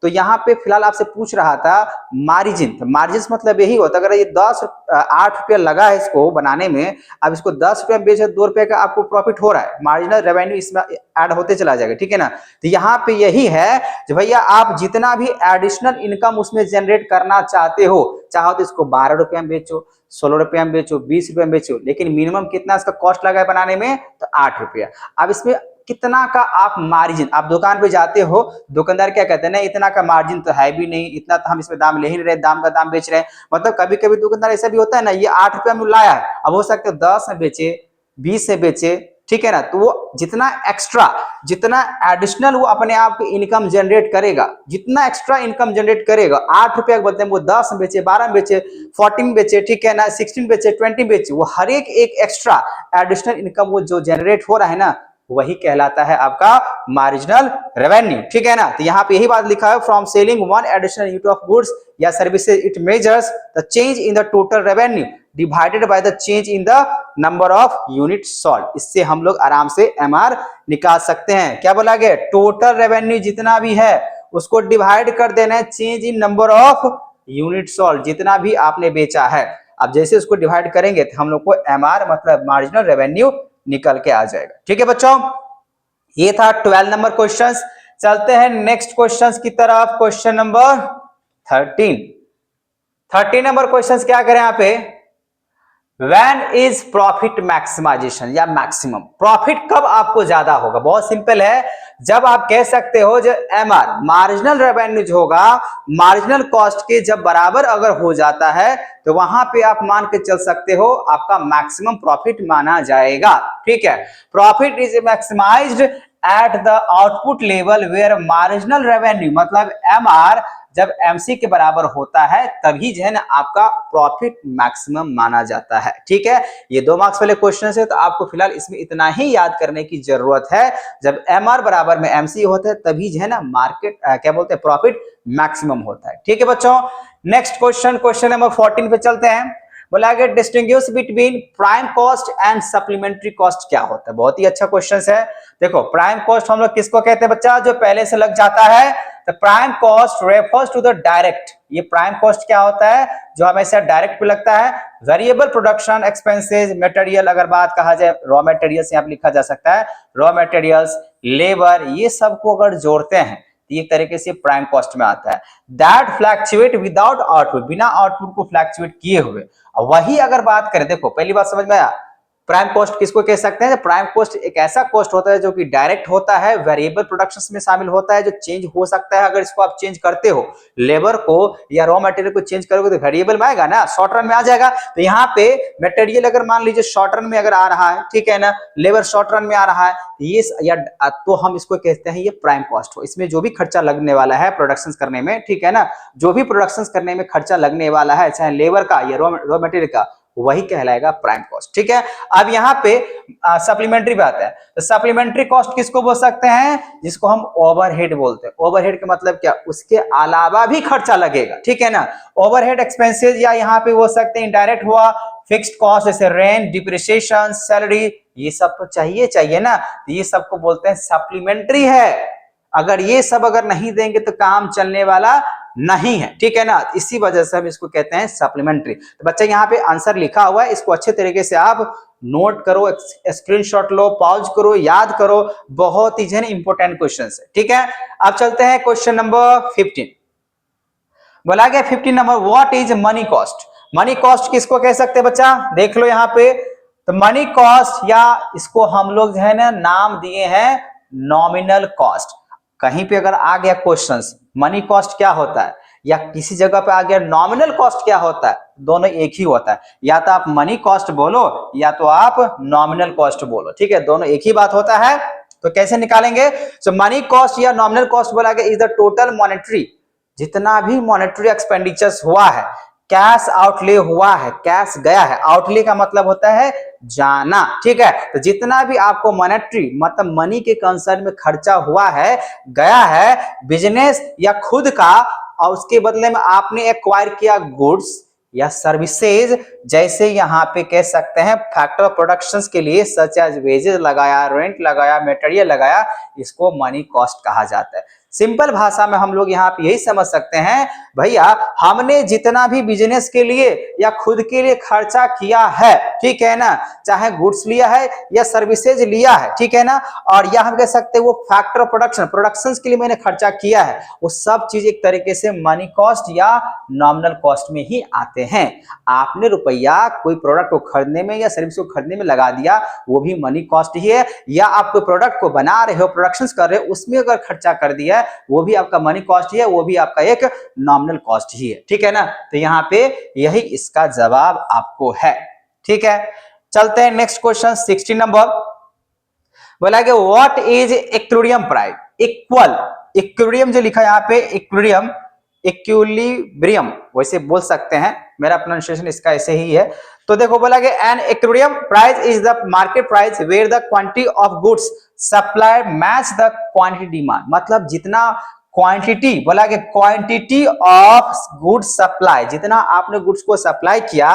तो यहाँ पे फिलहाल आपसे पूछ रहा था मार्जिन। तो मार्जिन मतलब यही होता है अगर ये 8 रुपया लगा है इसको बनाने में, अब इसको 10 रुपया में बेचे 2 रुपये का आपको प्रॉफिट हो रहा है, मार्जिनल रेवेन्यू इसमें ऐड होते चला जाएगा, ठीक है ना। तो यहाँ पे यही है कि भैया आप जितना भी एडिशनल इनकम उसमें जनरेट करना चाहते हो, चाहो तो इसको 12 रुपया में बेचो, 16 रुपया में बेचो, 20 रुपया में बेचो, लेकिन मिनिमम कितना इसका कॉस्ट लगा है बनाने में, तो 8 रुपया। अब इसमें कितना का आप मार्जिन, आप दुकान पे जाते हो, दुकानदार क्या कहते हैं ना, इतना का मार्जिन तो है भी नहीं, इतना तो हम इसमें दाम ले ही नहीं रहे, दाम का दाम बेच रहे हैं। मतलब कभी कभी दुकानदार ऐसा भी होता है ना, ये 8 रुपया में लाया है, अब हो सकता है 10 में बेचे, 20 से बेचे, ठीक है ना। तो वो जितना एक्स्ट्रा, जितना एडिशनल वो अपने आप की इनकम जनरेट करेगा, जितना एक्स्ट्रा इनकम जनरेट करेगा, 8 रुपया के बदले में वो 10 में बेचे, 12 में बेचे, 14 बेचे, ठीक है ना, 16 बेचे, 20 बेचे, वो हर एक एक्स्ट्रा एडिशनल इनकम वो जो जनरेट हो रहा है ना, वही कहलाता है आपका मार्जिनल रेवेन्यू, ठीक है ना। तो यहाँ पे यही बात लिखा है, from selling one additional unit of goods या services it measures the change in the total revenue divided by the change in the number of unit sold. इससे हम लोग आराम से एमआर निकाल सकते हैं। क्या बोला गया, टोटल रेवेन्यू जितना भी है उसको डिवाइड कर देना है change in number of unit sold, जितना भी आपने बेचा है। अब जैसे उसको डिवाइड करेंगे तो हम लोग को एमआर मतलब मार्जिनल रेवेन्यू निकल के आ जाएगा, ठीक है बच्चों। ये था 12 नंबर क्वेश्चन। चलते हैं नेक्स्ट क्वेश्चन की तरफ, क्वेश्चन नंबर 13 नंबर क्वेश्चन क्या करें यहाँ पे, When is profit मैक्सिमाइजेशन या मैक्सिमम, प्रॉफिट कब आपको ज्यादा होगा। बहुत सिंपल है, जब आप कह सकते हो जो एमआर मार्जिनल रेवेन्यू जो होगा मार्जिनल कॉस्ट के जब बराबर अगर हो जाता है तो वहां पे आप मान के चल सकते हो आपका मैक्सिमम प्रॉफिट माना जाएगा, ठीक है। Profit is maximised at the output level where marginal revenue मतलब एमआर जब एमसी के बराबर होता है तभी जो है ना आपका प्रॉफिट मैक्सिमम माना जाता है, ठीक है। ये 2 मार्क्स वाले क्वेश्चन है, तो आपको फिलहाल इसमें इतना ही याद करने की जरूरत है, जब एमआर बराबर में एमसी होता है तभी जो है ना मार्केट क्या बोलते हैं, प्रॉफिट मैक्सिमम होता है, ठीक है बच्चों। नेक्स्ट क्वेश्चन, क्वेश्चन नंबर 14 पे चलते हैं। बोला गया distinguish between prime cost and supplementary cost क्या होता है। बहुत ही अच्छा क्वेश्चन है। देखो प्राइम कॉस्ट हम लोग किसको कहते हैं बच्चा, जो पहले से लग जाता है। तो prime cost refers to the direct, ये प्राइम कॉस्ट क्या होता है, जो हमेशा डायरेक्ट पे लगता है। वेरिएबल प्रोडक्शन एक्सपेंसेस, मटेरियल अगर बात कहा जाए, रॉ मटेरियल्स यहाँ पे लिखा जा सकता है, रॉ मटेरियल्स, लेबर, ये सब को अगर जोड़ते हैं एक तरीके से प्राइम कॉस्ट में आता है। दैट फ्लैक्चुएट विदाउट आउटपुट, बिना आउटपुट को फ्लैक्चुएट किए हुए। वही अगर बात करें, देखो पहली बात समझ में आया, प्राइम कॉस्ट किसको कह सकते हैं? प्राइम कॉस्ट एक ऐसा कॉस्ट होता है जो कि डायरेक्ट होता है, वेरिएबल प्रोडक्शन में शामिल होता है, जो चेंज हो सकता है। अगर इसको आप चेंज करते हो, लेबर को या रॉ मटेरियल को चेंज करोगे तो वेरिएबल में आएगा ना, शॉर्ट रन में आ जाएगा। तो यहाँ पे मटेरियल अगर मान लीजिए शॉर्ट रन में अगर आ रहा है, ठीक है ना, लेबर शॉर्ट रन में आ रहा है, ये या तो हम इसको कहते हैं ये प्राइम कॉस्ट हो। इसमें जो भी खर्चा लगने वाला है प्रोडक्शन करने में, ठीक है ना, जो भी प्रोडक्शन करने में खर्चा लगने वाला है, चाहे लेबर का या रॉ मटेरियल का, वही कहलाएगा प्राइम कॉस्ट। ठीक है, अब यहाँ पे सप्लीमेंट्री पे आता है। तो सप्लीमेंट्री कॉस्ट किसको बोल सकते हैं? जिसको हम ओवरहेड बोलते हैं। ओवरहेड का मतलब क्या? उसके अलावा भी खर्चा लगेगा, ठीक है ना। ओवरहेड एक्सपेंसेस या यहाँ पे बोल सकते हैं इनडायरेक्ट हुआ, फिक्स्ड कॉस्ट जैसे रेंट, डिप्रिसिएशन, सैलरी, ये सब तो चाहिए ना, तो ये सबको बोलते हैं सप्लीमेंट्री है। अगर ये सब अगर नहीं देंगे तो काम चलने वाला नहीं है, ठीक है ना। इसी वजह से हम इसको कहते हैं सप्लीमेंट्री। तो बच्चा यहाँ पे आंसर लिखा हुआ है, इसको अच्छे तरीके से आप नोट करो, स्क्रीनशॉट लो, पॉज करो, याद करो, बहुत ही इंपॉर्टेंट क्वेश्चन है, ठीक है। अब चलते हैं क्वेश्चन नंबर 15। बोला गया 15 number, what is money cost? Money cost किसको कह सकते हैं बच्चा? देख लो यहाँ पे, तो मनी कॉस्ट या इसको हम लोग जो है ना नाम दिए हैं नॉमिनल कॉस्ट। कहीं पे अगर आ गया क्वेश्चंस मनी कॉस्ट क्या होता है, या किसी जगह पे आ गया नॉमिनल कॉस्ट क्या होता है, दोनों एक ही होता है। या तो आप मनी कॉस्ट बोलो या तो आप नॉमिनल कॉस्ट बोलो, ठीक है, दोनों एक ही बात होता है। तो कैसे निकालेंगे? सो मनी कॉस्ट या नॉमिनल कॉस्ट बोला गया इज द टोटल मॉनेटरी, जितना भी मॉनेटरी एक्सपेंडिचर्स हुआ है, कैश आउटले हुआ है, कैश गया है, आउटले का मतलब होता है जाना, ठीक है। तो जितना भी आपको मॉनेटरी मतलब मनी के कंसर्न में खर्चा हुआ है, गया है, बिजनेस या खुद का, और उसके बदले में आपने एक्वायर किया गुड्स या सर्विसेज, जैसे यहाँ पे कह सकते हैं फैक्टर ऑफ प्रोडक्शंस के लिए सच एज वेजेस लगाया, रेंट लगाया, मटेरियल लगाया, इसको मनी कॉस्ट कहा जाता है। सिंपल भाषा में हम लोग यहाँ पे यही समझ सकते हैं, भैया हमने जितना भी बिजनेस के लिए या खुद के लिए खर्चा किया है, ठीक है ना, चाहे गुड्स लिया है या सर्विसेज लिया है, ठीक है ना, और या हम कह सकते हैं वो फैक्टर ऑफ प्रोडक्शन के लिए मैंने खर्चा किया है, वो सब चीज एक तरीके से मनी कॉस्ट या नॉमिनल कॉस्ट में ही आते हैं। आपने रुपया कोई प्रोडक्ट को खरीदने में या सर्विस को खरीदने में लगा दिया, वो भी मनी कॉस्ट ही है। या आप कोई प्रोडक्ट को बना रहे हो, प्रोडक्शन कर रहे हो, उसमें अगर खर्चा कर दिया वो भी आपका मनी कॉस्ट ही है, वो भी आपका एक नॉमिनल कॉस्ट ही है, ठीक है ना। तो यहाँ पे यही इसका जवाब आपको है, ठीक है। चलते हैं नेक्स्ट क्वेश्चन 16 नंबर। बोला कि what is equilibrium price? Equilibrium जो लिखा है यहाँ पे, इक्विलिब्रियम वैसे बोल सकते हैं, मेरा प्रोनाउंसिएशन इसका ऐसे ही है। तो देखो बोला कि an equilibrium price is the market price where the quantity of goods supply match the quantity demand. मतलब जितना क्वांटिटी, बोला कि क्वांटिटी ऑफ गुड्स सप्लाई, जितना आपने गुड्स को सप्लाई किया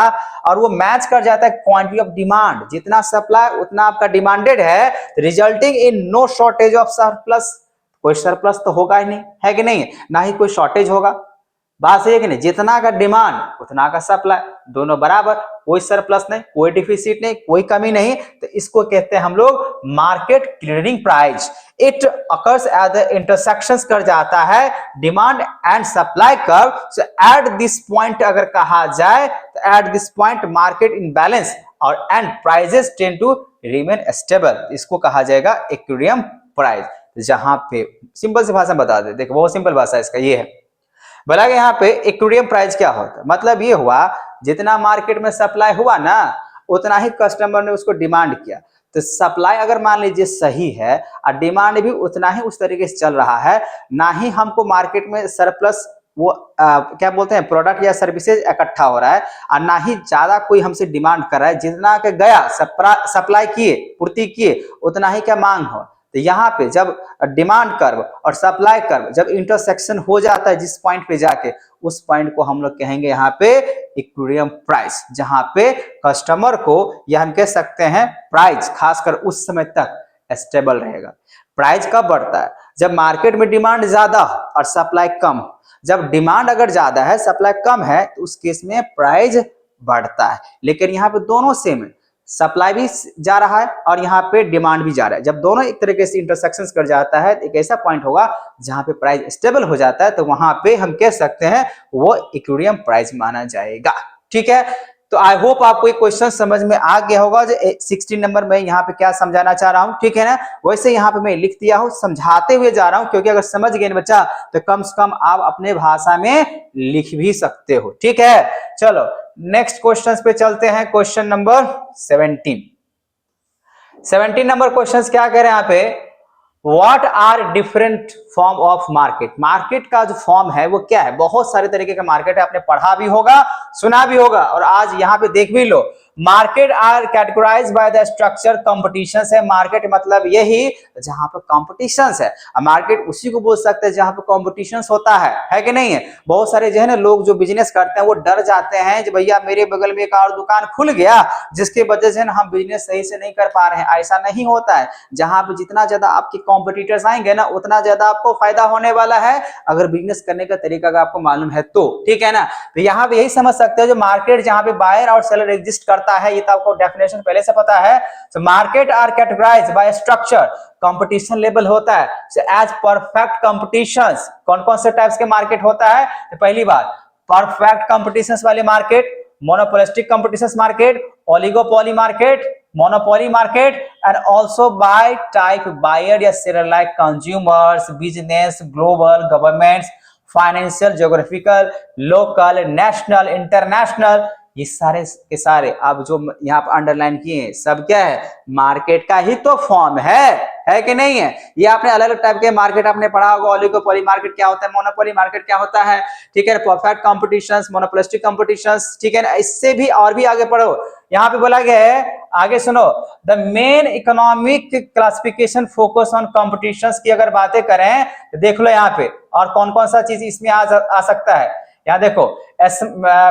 और वो मैच कर जाता है क्वांटिटी ऑफ डिमांड, जितना सप्लाई उतना आपका डिमांडेड है, resulting in no shortage of surplus. कोई सरप्लस तो होगा ही नहीं, है कि नहीं, ना ही कोई शॉर्टेज होगा। बात सही है कि नहीं, जितना का डिमांड उतना का सप्लाई, दोनों बराबर, कोई सरप्लस नहीं, कोई डिफिसिट नहीं, कोई कमी नहीं। तो इसको कहते हैं हम लोग market clearing price. It occurs at the intersections कर जाता है demand and supply curve. So at this point अगर कहा जाए तो at this point market in balance और and prices tend to remain stable, इसको कहा जाएगा इक्विलिब्रियम प्राइस। जहां पे सिंपल सी भाषा में बता दे, देखो बहुत सिंपल भाषा इसका ये है। बोला कि यहाँ पे इक्विलिब्रियम प्राइस क्या होता है, मतलब ये हुआ जितना मार्केट में सप्लाई हुआ ना, उतना ही कस्टमर ने उसको डिमांड किया। तो सप्लाई अगर मान लीजिए सही है और डिमांड भी उतना ही उस तरीके से चल रहा है, ना ही हमको मार्केट में सरप्लस वो क्या बोलते हैं प्रोडक्ट या सर्विसेज इकट्ठा हो रहा है, और ना ही ज्यादा कोई हमसे डिमांड कर रहा है, जितना के गया सप्लाई किए, पूर्ति किए, उतना ही क्या मांग हो। तो यहाँ पे जब डिमांड कर्व और सप्लाई कर्व जब इंटरसेक्शन हो जाता है जिस पॉइंट पे जाके, उस पॉइंट को हम लोग कहेंगे यहाँ पे इक्विलिब्रियम प्राइस, जहां पे कस्टमर को या हम कह सकते हैं प्राइस खासकर उस समय तक स्टेबल रहेगा। प्राइस कब बढ़ता है? जब मार्केट में डिमांड ज्यादा और सप्लाई कम। जब डिमांड अगर ज्यादा है सप्लाई कम है तो उस केस में प्राइस बढ़ता है। लेकिन यहाँ पे दोनों सेम है, सप्लाई भी जा रहा है और यहाँ पे डिमांड भी जा रहा है। जब दोनों एक तरीके से इंटरसेक्शंस कर जाता है, एक ऐसा पॉइंट होगा जहां पे प्राइस स्टेबल हो जाता है, तो वहां पे हम कह सकते हैं वो इक्विलिब्रियम प्राइस माना जाएगा, ठीक है। तो आई होप आपको ये क्वेश्चन समझ में आ गया होगा जो 16 नंबर में यहाँ पे क्या समझाना चाह रहा हूं, ठीक है ना। वैसे यहाँ पे मैं लिख दिया हूं, समझाते हुए जा रहा हूं, क्योंकि अगर समझ गए ना बच्चा तो कम से कम आप अपने भाषा में लिख भी सकते हो, ठीक है। चलो नेक्स्ट क्वेश्चन पे चलते हैं। क्वेश्चन नंबर 17 नंबर क्वेश्चन क्या कह रहे हैं यहाँ पे, what are different form of market. Market का जो फॉर्म है वो क्या है, बहुत सारे तरीके का मार्केट है, आपने पढ़ा भी होगा, सुना भी होगा और आज यहाँ पे देख भी लो। Market are categorise by the structure competition है। मार्केट मतलब यही जहां पर कॉम्पिटिशन है। मार्केट उसी को बोल सकते हैं जहां पर कॉम्पिटिशन होता है कि नहीं है। बहुत सारे जो है ना लोग जो बिजनेस करते हैं वो डर जाते हैं कि भैया मेरे बगल में एक और दुकान खुल गया जिसके वजह से हम बिजनेस सही से नहीं कर पा रहे हैं। ऐसा नहीं होता है, जहां पे जितना ज्यादा आपके कॉम्पिटिटर्स आएंगे ना उतना ज्यादा आपको फायदा होने वाला है, अगर बिजनेस करने का तरीका का आपको मालूम है तो, ठीक है ना। तो यहाँ पे यही समझ सकते हो जो मार्केट जहां पे बायर और सेलर एग्जिस्ट करता है, ये तो आपको डेफिनेशन पहले से पता है। तो market are categorised by structure, competition level होता है एज परफेक्ट कंपटीशंस। कौन कौन से टाइप्स के मार्केट होता है, तो पहली बात परफेक्ट कंपटीशंस वाले market, monopolistic competitions market, oligopoly market, monopoly market, and also by type buyer या seller like consumers, business, global, governments, financial, geographical, local, national, international. ये सारे के सारे आप जो यहाँ पर अंडरलाइन किए हैं सब क्या है, मार्केट का ही तो फॉर्म है कि नहीं है। ये आपने अलग अलग टाइप के मार्केट आपने पढ़ा होगा, ओलिगोपोली मार्केट क्या होता है, मोनोपोली मार्केट क्या होता है, ठीक है, परफेक्ट कॉम्पिटिशंस, मोनोपोलिस्टिक कॉम्पिटिशंस, ठीक है ना। इससे भी और भी आगे पढ़ो, यहाँ पे बोला गया है, आगे सुनो, the main economic classification focus on competitions की अगर बातें करें तो देख लो यहाँ पे और कौन कौन सा चीज इसमें आ सकता है। यहाँ देखो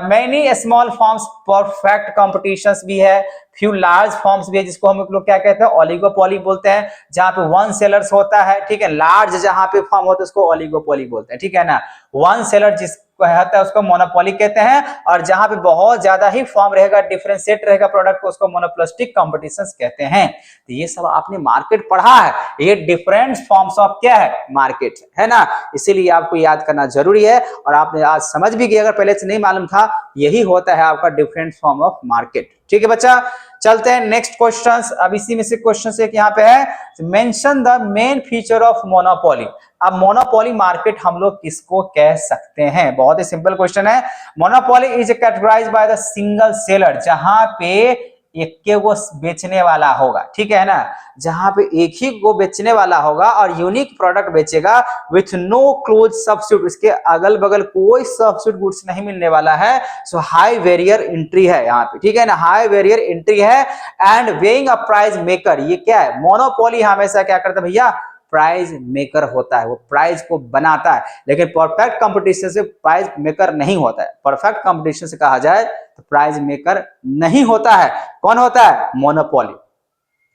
many small forms perfect competitions भी है, फ्यू लार्ज फॉर्म्स भी है जिसको हम लोग क्या कहते हैं, ओलिगोपोली बोलते हैं, जहां पे वन सेलर्स होता है, ठीक है। लार्ज जहां पे फॉर्म होता है उसको ओलिगोपोली बोलते हैं, ठीक है ना। वन सेलर जिसको होता है उसको मोनोपोली कहते हैं, और जहां पे बहुत ज्यादा ही फॉर्म रहेगा, डिफरेंशिएट रहेगा प्रोडक्ट को, उसको मोनोपोलिस्टिक कॉम्पिटिशंस कहते हैं। तो ये सब आपने मार्केट पढ़ा है, ये डिफरेंट फॉर्म्स ऑफ क्या है, मार्केट है ना। इसीलिए आपको याद करना जरूरी है और आपने आज समझ भी गया, अगर पहले से नहीं मालूम था, यही होता है आपका डिफरेंट फॉर्म ऑफ मार्केट, ठीक है बच्चा। चलते हैं नेक्स्ट क्वेश्चंस। अब इसी में से क्वेश्चन एक यहाँ पे है, mention the main feature of monopoly. अब मोनोपोली मार्केट हम लोग किसको कह सकते हैं, बहुत ही सिंपल क्वेश्चन है। Monopoly is categorised by the single seller, जहां पे एक के वो बेचने वाला होगा, ठीक है ना, जहां पे एक ही को बेचने वाला होगा और यूनिक प्रोडक्ट बेचेगा विथ नो क्लोज सब्स्टिट्यूट, इसके अगल बगल कोई सब्स्टिट्यूट गुड्स नहीं मिलने वाला है। सो हाई वेरियर एंट्री है यहाँ पे, ठीक है ना, हाई वेरियर एंट्री है। And weighing a price maker, ये क्या है, मोनोपोली हमेशा क्या करता है भैया, प्राइस मेकर होता है, वो प्राइस को बनाता है। लेकिन परफेक्ट कंपटीशन से प्राइस मेकर नहीं होता है, परफेक्ट कंपटीशन से कहा जाए तो प्राइस मेकर नहीं होता है। कौन होता है, मोनोपोली।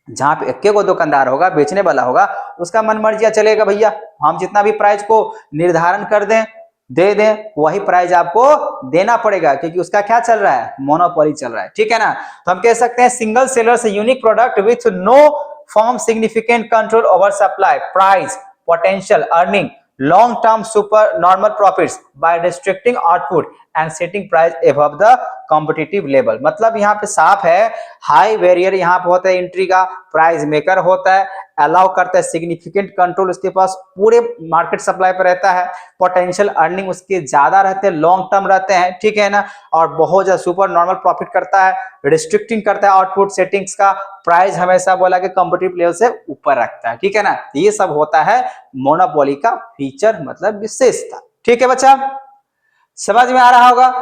जहां पे एक को दुकानदार होगा, बेचने वाला होगा, उसका मन मर्जिया चलेगा, भैया हम जितना भी प्राइस को निर्धारण कर दें, दे दें, वही प्राइस आपको देना पड़ेगा, क्योंकि उसका क्या चल रहा है, मोनोपोली चल रहा है, ठीक है ना। तो हम कह सकते हैं सिंगल सेलर से unique product with no form significant control over supply, price, potential earning, long term super normal profits by restricting output and setting price above the competitive level। मतलब यहाँ पे साफ है, हाई वेरियर यहाँ पे होता है एंट्री का, प्राइस मेकर होता है, अलाउ करता है सिग्निफिकेंट कंट्रोल, उसके पास पूरे मार्केट सप्लाई पर रहता है, पोटेंशियल अर्निंग उसके ज्यादा रहते हैं, लॉन्ग टर्म रहते हैं, ठीक है ना, और बहुत ज्यादा सुपर नॉर्मल प्रॉफिट करता है, रिस्ट्रिक्टिंग करता है आउटपुट सेटिंग्स का, प्राइस हमेशा बोला कि कॉम्पिटिटिव लेवल से ऊपर रखता है, ठीक है ना। ये सब होता है मोनोपोली का फीचर, मतलब विशेषता, ठीक है बच्चा, समझ में आ रहा होगा।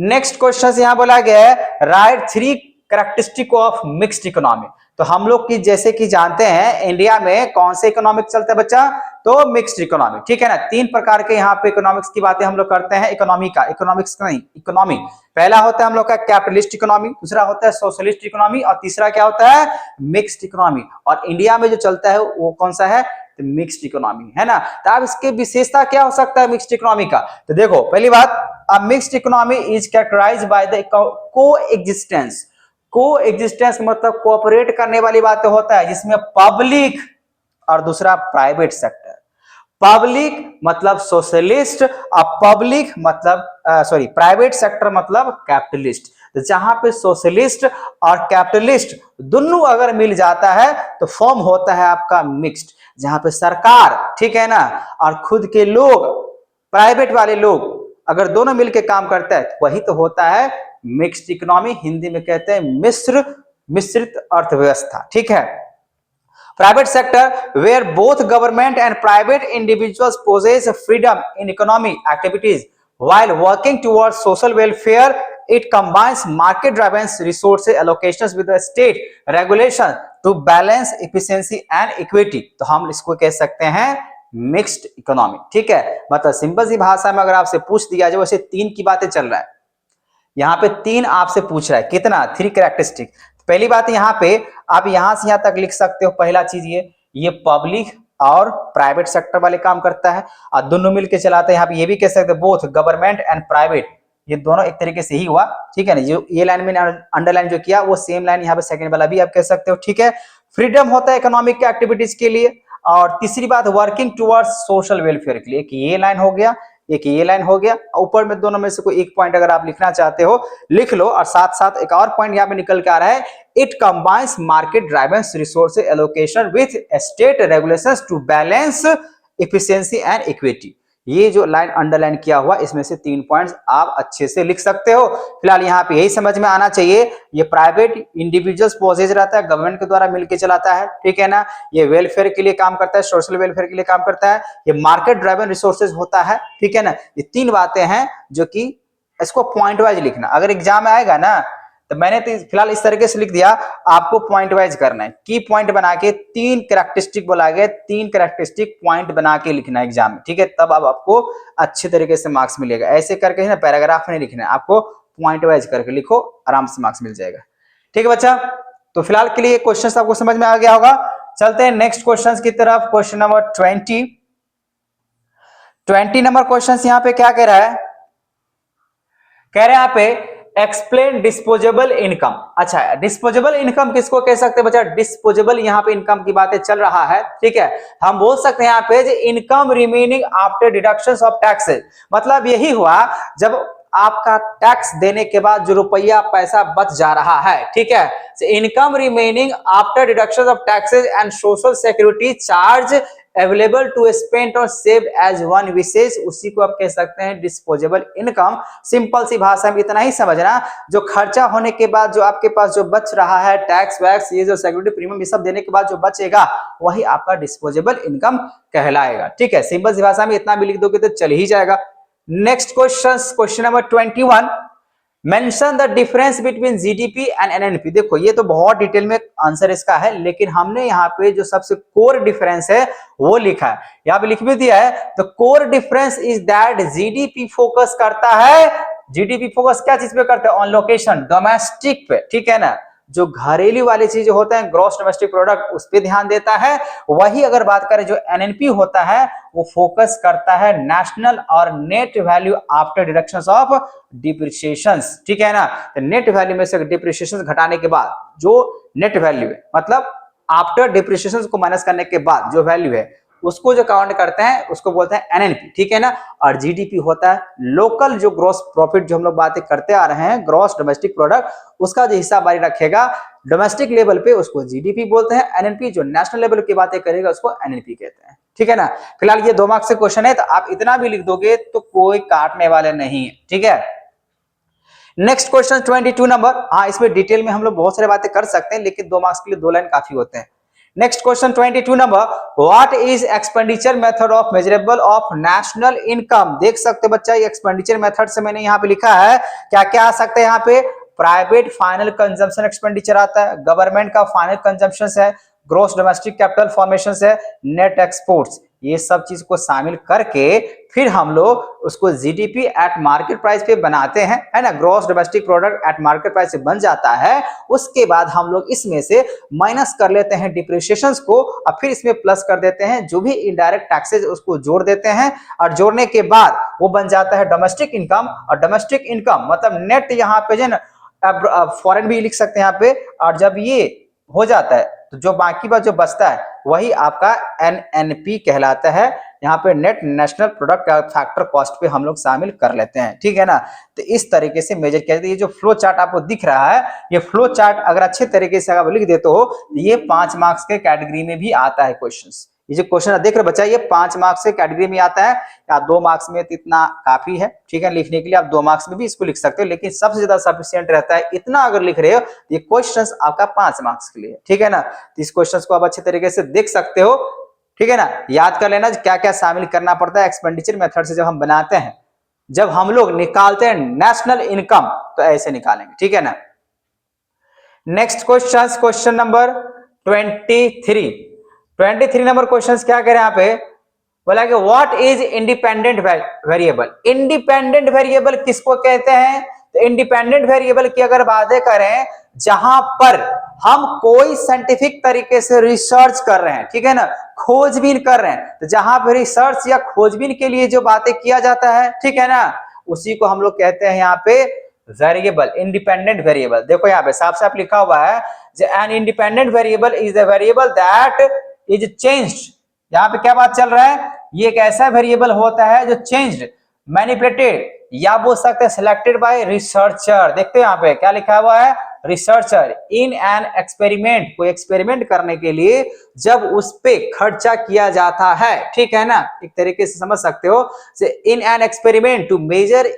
नेक्स्ट क्वेश्चन यहां बोला गया है, right 3 characteristic of mixed economy. तो हम लोग की जैसे कि जानते हैं इंडिया में कौन से इकोनॉमिक चलते हैं बच्चा, तो मिक्स्ड इकोनॉमी, ठीक है ना। 3 प्रकार के यहाँ पे इकोनॉमिक्स की बातें हम लोग करते हैं, इकोनॉमी का, इकोनॉमिक्स नहीं, इकोनॉमी। पहला होता है हम लोग का कैपिटलिस्ट इकोनॉमी, दूसरा होता है सोशलिस्ट इकोनॉमी, और तीसरा क्या होता है, मिक्स्ड इकोनॉमी। और इंडिया में जो चलता है वो कौन सा है, तो मिक्स्ड इकोनॉमी है ना। तो अब इसके विशेषता क्या हो सकता है मिक्स्ड इकोनॉमी का, तो देखो पहली बात, a mixed economy is characterised by the coexistence. Coexistence मतलब कोऑपरेट करने वाली बातें होता है, जिसमें पब्लिक और दूसरा प्राइवेट सेक्टर। पब्लिक मतलब सोशलिस्ट और पब्लिक मतलब प्राइवेट सेक्टर मतलब कैपिटलिस्ट। तो जहां पे सोशलिस्ट और कैपिटलिस्ट दोनों अगर मिल जाता है तो फॉर्म होता है आपका मिक्स्ड, जहां पे सरकार, ठीक है ना, और खुद के लोग, प्राइवेट वाले लोग अगर दोनों मिलकर काम करता है तो वही तो होता है मिक्स्ड इकोनॉमी, हिंदी में कहते हैं मिश्रित अर्थव्यवस्था। ठीक है। Private sector where both government and private individuals possess freedom in economic activities while working towards social welfare. It combines market-driven resource allocations with the state regulation to balance efficiency and equity. तो हम इसको कह सकते हैं mixed economy. ठीक है, मतलब simple सी भाषा में अगर आपसे पूछ दिया जाए, वैसे तीन की बातें चल रहा है, यहाँ पे तीन आपसे पूछ रहा है, कितना, 3 कैरेक्टरिस्टिक। पहली बात यहाँ पे आप यहां से यहां तक लिख सकते हो, पहला चीज ये पब्लिक और प्राइवेट सेक्टर वाले काम करता है और दोनों मिलकर चलाते हैं। यहाँ पे ये भी कह सकते हैं बोथ गवर्नमेंट एंड प्राइवेट, ये दोनों एक तरीके से ही हुआ। ठीक है ना, जो ये लाइन में अंडरलाइन जो किया वो सेम लाइन यहाँ पे सेकंड वाला भी आप कह सकते हो। ठीक है, फ्रीडम होता है इकोनॉमिक के एक्टिविटीज के लिए। और तीसरी बात वर्किंग टुवर्ड्स सोशल वेलफेयर के लिए, एक ये लाइन हो गया, एक ये लाइन हो गया। ऊपर में दोनों में से कोई एक पॉइंट अगर आप लिखना चाहते हो लिख लो। और साथ साथ एक और पॉइंट यहाँ पे निकल के आ रहा है, it combines market driven resource allocation with state regulations to balance efficiency and equity. ये जो लाइन अंडरलाइन किया हुआ, इसमें से 3 पॉइंट्स आप अच्छे से लिख सकते हो। फिलहाल यहाँ पे यही समझ में आना चाहिए, ये प्राइवेट इंडिविजुअल्स पोजेज रहता है, गवर्नमेंट के द्वारा मिलकर चलाता है। ठीक है ना, ये वेलफेयर के लिए काम करता है, सोशल वेलफेयर के लिए काम करता है, ये मार्केट ड्राइवन रिसोर्सेज होता है। ठीक है ना, ये 3 बातें हैं जो कि इसको पॉइंट वाइज लिखना, अगर एग्जाम में आएगा ना तो मैंने तो फिलहाल इस तरीके से लिख दिया, आपको पॉइंट वाइज करना है, की पॉइंट बना के 3 कैरेक्टरिस्टिक बोला गया, 3 कैरेक्टरिस्टिक पॉइंट बना के लिखना है एग्जाम में। ठीक है, तब अब आपको अच्छे तरीके से मार्क्स मिलेगा। ऐसे करके ना पैराग्राफ में लिखना है, आपको पॉइंट वाइज करके लिखो, आराम से मार्क्स मिल जाएगा। ठीक है बच्चा, तो फिलहाल के लिए क्वेश्चन आपको समझ में आ गया होगा। चलते हैं नेक्स्ट क्वेश्चन की तरफ। क्वेश्चन नंबर 20 नंबर क्वेश्चन यहाँ पे क्या कह रहा है, कह रहे हैं यहाँ पे एक्सप्लेन डिस्पोजेबल इनकम। अच्छा, डिस्पोजेबल इनकम किसको कह सकते हैं बच्चा, डिस्पोजेबल यहाँ पे इनकम की बातें चल रहा है। ठीक है, हम बोल सकते हैं यहाँ पे income remaining after deductions of taxes, मतलब यही हुआ जब आपका टैक्स देने के बाद जो रुपया पैसा बच जा रहा है। ठीक है, income remaining after deduction of taxes and social security charge available to spend और सेव एज वन विशेष, उसी को आप कह सकते हैं डिस्पोजेबल इनकम। सिंपल सी भाषा में इतना ही समझना, जो खर्चा होने के बाद जो आपके पास जो बच रहा है, टैक्स वैक्स, ये जो सिक्योरिटी प्रीमियम ये सब देने के बाद जो बचेगा वही आपका डिस्पोजेबल इनकम कहलाएगा। ठीक है, सिंपल सी भाषा में इतना भी लिख दोगे तो चल ही जाएगा। Next question number 21, mention the difference between GDP and NNP. देखो ये तो बहुत डिटेल में आंसर इसका है, लेकिन हमने यहाँ पे जो सबसे कोर डिफरेंस है वो लिखा है, यहाँ पे लिख भी दिया है। The core difference is that GDP focus करता है, जीडीपी फोकस क्या चीज पे करता है, ऑन लोकेशन, डोमेस्टिक पे। ठीक है ना, जो घरेलू वाली चीजें होते हैं, ग्रॉस डोमेस्टिक प्रोडक्ट, उस पर ध्यान देता है। वही अगर बात करें जो एनएनपी होता है वो फोकस करता है नेशनल और net value after deductions of depreciations. ठीक है ना, तो नेट वैल्यू में से डिप्रिसिएशंस घटाने के बाद जो नेट वैल्यू है, मतलब आफ्टर डिप्रिसिएशंस को माइनस करने के बाद जो वैल्यू है उसको जो काउंट करते हैं उसको बोलते हैं एनएनपी। ठीक है ना, और जीडीपी होता है लोकल जो ग्रॉस प्रॉफिट, जो हम लोग बातें करते आ रहे हैं, ग्रॉस डोमेस्टिक प्रोडक्ट, उसका जो हिस्सा बारी रखेगा डोमेस्टिक लेवल पे उसको जीडीपी बोलते हैं। एनएनपी जो नेशनल लेवल की बातें करेगा उसको एनएनपी कहते हैं। ठीक है ना, फिलहाल ये 2 मार्क्स से क्वेश्चन है, तो आप इतना भी लिख दोगे तो कोई काटने वाले नहीं है। ठीक है, नेक्स्ट क्वेश्चन 22 नंबर। हाँ, इसमें डिटेल में हम लोग बहुत सारी बातें कर सकते हैं, लेकिन 2 मार्क्स के लिए 2 लाइन काफी होते हैं। Next question 22 number, what is expenditure method of measurable of national income. देख सकते बच्चा, ये एक्सपेंडिचर मेथड से मैंने यहाँ पे लिखा है, क्या क्या आ सकता है यहाँ पे, प्राइवेट फाइनल कंजम्पशन एक्सपेंडिचर आता है, गवर्नमेंट का फाइनल कंजम्पशन है, ग्रॉस डोमेस्टिक कैपिटल फॉर्मेशन है, नेट एक्सपोर्ट्स, ये सब चीज को शामिल करके फिर हम लोग उसको जीडीपी एट मार्केट प्राइस पे बनाते हैं, है ना, gross domestic product at market price से बन जाता है। उसके बाद हम लोग इसमें से माइनस कर लेते हैं डिप्रिसिएशंस को, और फिर इसमें प्लस कर देते हैं जो भी इनडायरेक्ट टैक्सेस, उसको जोड़ देते हैं, और जोड़ने के बाद वो बन जाता है डोमेस्टिक इनकम। और डोमेस्टिक इनकम मतलब नेट, यहाँ पे जो फॉरेन भी लिख सकते हैं यहाँ पे, और जब ये हो जाता है तो जो बाकी बात जो बचता है वही आपका एनएनपी कहलाता है। यहाँ पे net national product factor cost पे हम लोग शामिल कर लेते हैं, ठीक है ना। तो इस तरीके से मेजर किया जाता है। ये जो फ्लो चार्ट आपको दिख रहा है, ये फ्लो चार्ट अगर अच्छे तरीके से आप लिख देते हो तो ये 5 मार्क्स के कैटेगरी में भी आता है क्वेश्चंस। ये जो क्वेश्चन देख रहे बच्चा, ये 5 मार्क्स के कैटेगरी में आता है, या 2 मार्क्स में तो इतना काफी है, ठीक है। लिखने के लिए आप 2 मार्क्स में भी इसको लिख सकते हो, लेकिन सबसे ज्यादा सफिशिएंट रहता है इतना अगर लिख रहे हो ये क्वेश्चंस आपका 5 मार्क्स के लिए, ठीक है ना। तो इस क्वेश्चंस को आप अच्छे तरीके से देख सकते हो, ठीक है ना। याद कर लेना क्या क्या शामिल करना पड़ता है एक्सपेंडिचर मेथड से जब हम बनाते हैं। जब हम लोग निकालते हैं नेशनल इनकम तो ऐसे निकालेंगे, ठीक है ना। Next question, question number 23 number question क्या करें यहाँ पे, बोला कि what is independent variable. Independent variable किसको कहते हैं? तो इंडिपेंडेंट वेरिएबल की अगर बातें करें जहां पर हम कोई साइंटिफिक तरीके से रिसर्च कर रहे हैं, ठीक है ना, खोजबीन कर रहे हैं, तो जहां पर रिसर्च या खोजबीन के लिए जो बातें किया जाता है, ठीक है ना, उसी को हम लोग कहते हैं यहाँ पे वेरिएबल, इंडिपेंडेंट वेरिएबल। देखो यहाँ पे साफ साफ लिखा हुआ है, an independent variable is the variable that is changed. यहाँ पे क्या बात चल रहा है, ये एक ऐसा वेरिएबल होता है जो चेंज्ड, मैनिपुलेटेड, या बोल सकते हैं सिलेक्टेड बाय रिसर्चर। देखते हैं यहाँ पे क्या लिखा हुआ है, रिसर्चर इन एन एक्सपेरिमेंट, कोई एक्सपेरिमेंट करने के लिए जब उस पे खर्चा किया जाता है, ठीक है ना, एक तरीके से समझ सकते हो, in an experiment to measure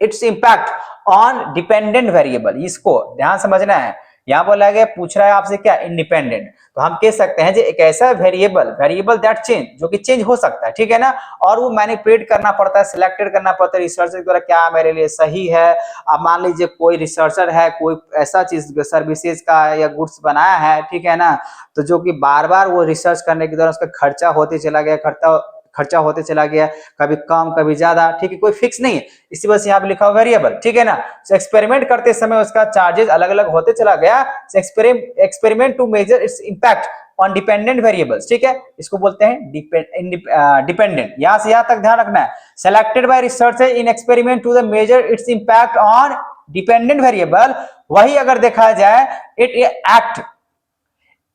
its impact on dependent variable. इसको ध्यान समझना है, यहां बोला गया, पूछ रहा है आपसे क्या, इंडिपेंडेंट, तो हम कह सकते हैं जो एक ऐसा वेरिएबल दैट चेंज, जो कि चेंज हो सकता है, ठीक है ना, और वो मैनिपुलेट करना पड़ता है, सिलेक्टेड करना पड़ता है रिसर्चर के द्वारा, क्या मेरे लिए सही है। अब मान लीजिए कोई रिसर्चर है, कोई ऐसा चीज सर्विसेज का या गुड्स बनाया है, ठीक है ना, तो जो कि बार बार वो रिसर्च करने के दौरान उसका खर्चा होते चला गया, खर्चा होते चला गया, कभी कम कभी ज्यादा, ठीक है, कोई फिक्स नहीं है, इसी वजह से यहाँ पे लिखा हुआ वेरिएबल, ठीक है ना। एक्सपेरिमेंट करते समय उसका चार्जेस अलग अलग होते चला गया, experiment to measure its impact on dependent variables, ठीक है, इसको बोलते हैं डिपेंडेंट। यहां से यहां तक ध्यान रखना है, selected by researcher in experiment to the measure its impact on dependent variable. वही अगर देखा जाए,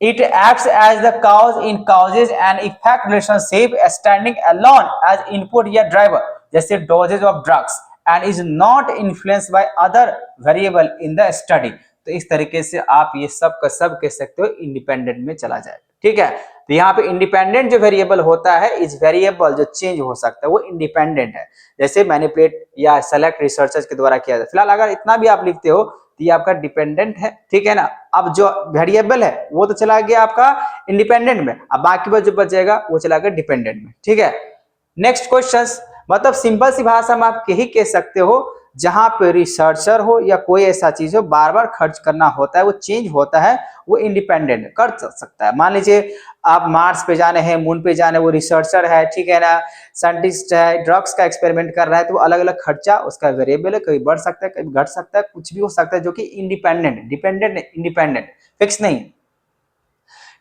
it acts as the cause in causes and effect relationship, standing alone as input या driver, जैसे dosage of drugs, and is not influenced by other variable in the study। तो इस तरीके से आप ये सब का सब कह सकते हो इंडिपेंडेंट में चला जाएगा, ठीक है। तो यहाँ पे इंडिपेंडेंट जो वेरिएबल होता है, इस वेरिएबल जो चेंज हो सकता है वो इंडिपेंडेंट है, जैसे मैनिपुलेट या सेलेक्ट रिसर्चर्स के द्वारा किया जाता है। फिलहाल अगर इतना भी आप लिखते हो तो ये आपका डिपेंडेंट है, ठीक है ना। अब जो वेरिएबल है वो तो चला गया आपका इंडिपेंडेंट में, अब बाकी बात जो बचेगा वो चला गया डिपेंडेंट में, ठीक है। नेक्स्ट क्वेश्चन, मतलब सिंपल सी भाषा में आप यही कह सकते हो, जहां पे रिसर्चर हो या कोई ऐसा चीज हो बार बार खर्च करना होता है, वो चेंज होता है, वो इंडिपेंडेंट कर सकता है। मान लीजिए आप मार्स पे जाने हैं, मून पे जाने, वो रिसर्चर है, ठीक है ना, साइंटिस्ट है, ड्रग्स का एक्सपेरिमेंट कर रहा है, तो अलग अलग खर्चा उसका वेरिएबल है, कभी बढ़ सकता है कभी घट सकता है, कुछ भी हो सकता है, जो कि इंडिपेंडेंट, डिपेंडेंट इंडिपेंडेंट फिक्स नहीं,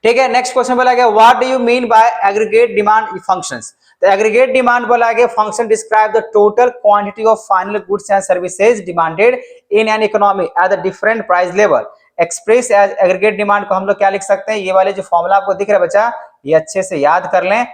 ठीक है। नेक्स्ट क्वेश्चन बोला गया, what do you mean by aggregate demand functions. तो एग्रीगेट डिमांड बोला गया, function describe the total quantity of final goods and services demanded in an economy at the different price level, express as aggregate demand को हम लोग क्या लिख सकते हैं, ये वाले जो फॉर्मूला आपको दिख रहा है बच्चा, ये अच्छे से याद कर लें,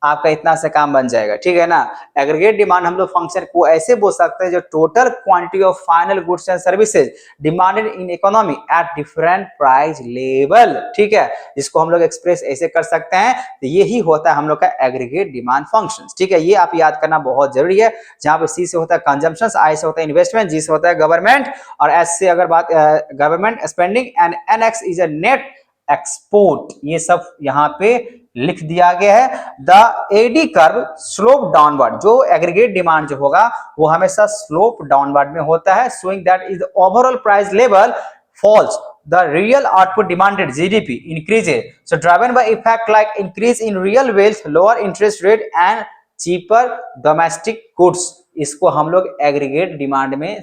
आपका इतना से काम बन जाएगा, ठीक है ना। एग्रीगेट डिमांड हम लोग फंक्शन को ऐसे बोल सकते हैं, जो total quantity of final goods and services demanded in economy at different price level, ठीक है, जिसको हम लोग एक्सप्रेस ऐसे कर सकते हैं। तो यही होता है हम लोग का एग्रीगेट डिमांड फंक्शन, ठीक है। ये आप याद करना बहुत जरूरी है, जहां पे सी से होता है कंजम्पशन, आई से होता है इन्वेस्टमेंट, जी से होता है गवर्नमेंट, और एस से अगर बात government spending, and an X is a net export. ये सब यहाँ पे लिख दिया गया है। The AD curve slope downward, जो एग्रीगेट डिमांड जो होगा वो हमेशा स्लोप डाउनवर्ड में होता है, showing that is overall price level falls, the real output demanded GDP increases, so driven by effect like increase in real wealth, lower interest rate and cheaper domestic goods। इसको हम लोग aggregate demand में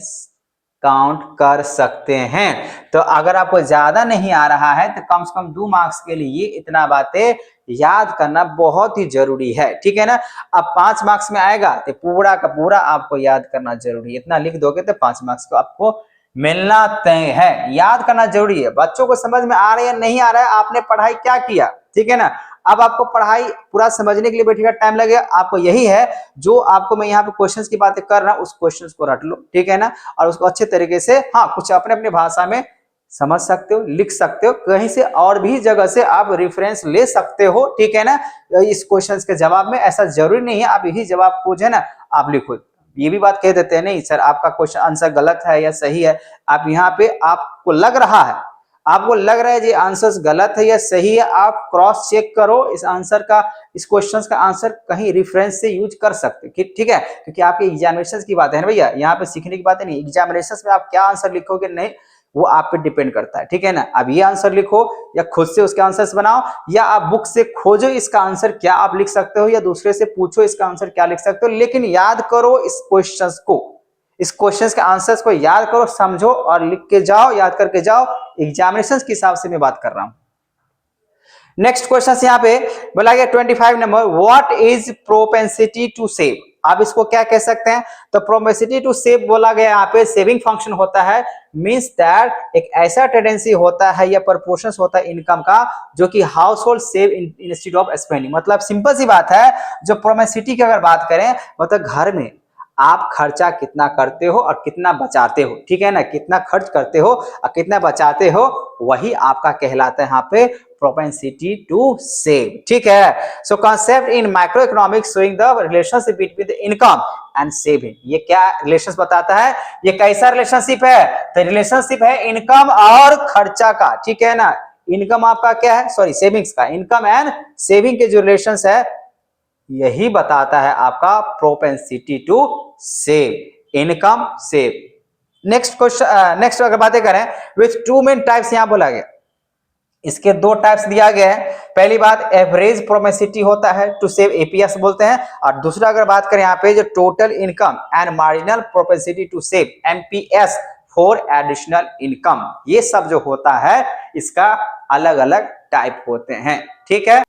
count कर सकते हैं। तो अगर आपको ज्यादा नहीं आ रहा है तो कम से कम 2 मार्क्स के लिए इतना बातें याद करना बहुत ही जरूरी है, ठीक है ना। अब 5 मार्क्स में आएगा तो पूरा का पूरा आपको याद करना जरूरी है, इतना लिख दोगे तो 5 मार्क्स को आपको मिलना तय है। याद करना जरूरी है। बच्चों को समझ में आ रहा है या नहीं आ रहा है, आपने पढ़ाई क्या किया, ठीक है ना। अब आपको पढ़ाई पूरा समझने के लिए बैठेगा टाइम लगेगा, आपको यही है जो आपको मैं यहाँ पे क्वेश्चंस की बातें कर रहा हूँ, उस क्वेश्चंस को रट लो, ठीक है ना, और उसको अच्छे तरीके से हाँ कुछ अपने अपने भाषा में समझ सकते हो, लिख सकते हो, कहीं से और भी जगह से आप रेफरेंस ले सकते हो, ठीक है ना। इस क्वेश्चंस के जवाब में ऐसा जरूरी नहीं है आप यही जवाब को जो है ना आप लिखो। ये भी बात कह देते हैं नहीं सर आपका क्वेश्चन आंसर गलत है या सही है, आप यहाँ पे आपको लग रहा है, आपको लग रहा है ये आंसर गलत है या सही है, आप क्रॉस चेक करो इस आंसर का, इस क्वेश्चन का आंसर कहीं रेफरेंस से यूज कर सकते हैं, ठीक है। क्योंकि आपके एग्जामिनेशन की बात है ना भैया, यहाँ पे सीखने की बात नहीं, एग्जामिनेशन में आप क्या आंसर लिखोगे नहीं वो आप पे डिपेंड करता है, ठीक है ना। अब ये आंसर लिखो या खुद से उसके आंसर्स बनाओ या आप बुक से खोजो इसका आंसर क्या आप लिख सकते हो या दूसरे से पूछो इसका आंसर क्या लिख सकते हो, लेकिन याद करो इस क्वेश्चंस को, इस क्वेश्चंस के आंसर्स को याद करो, समझो और लिख के जाओ, याद करके जाओ। एग्जामिनेशन के हिसाब से मैं बात कर रहा हूं। नेक्स्ट क्वेश्चन यहाँ पे बोला गया 25 number, what is propensity to save. आप इसको क्या कह सकते हैं, तो प्रोपेंसिटी टू सेव बोला गया यहाँ पे सेविंग फंक्शन होता है, मींस दैट एक ऐसा टेंडेंसी होता है या प्रोपोर्शन होता है इनकम का जो कि house hold save instead of spending. मतलब सिंपल सी बात है, जो प्रोपेंसिटी की अगर बात करें मतलब घर में आप खर्चा कितना करते हो और कितना बचाते हो, ठीक है ना, कितना खर्च करते हो और कितना बचाते हो, वही आपका कहलाता है यहाँ पे propensity to save, ठीक है। So concept in micro economics showing the relationship between the income and saving. ये क्या रिलेशन बताता है, ये कैसा रिलेशनशिप है, तो रिलेशनशिप है इनकम और खर्चा का, ठीक है ना। इनकम आपका क्या है, सॉरी सेविंग्स का, इनकम एंड सेविंग के जो रिलेशंस है यही बताता है आपका propensity to save, income save. Next question, next अगर बातें करें विथ टू मेन टाइप्स यहां बोला गया, इसके दो टाइप्स दिया गया है। पहली बात एवरेज प्रोपेंसिटी होता है टू सेव, एपीएस बोलते हैं, और दूसरा अगर बात करें यहाँ पे जो total income and marginal propensity to save, MPS for additional income. ये सब जो होता है इसका अलग अलग टाइप होते हैं, ठीक है।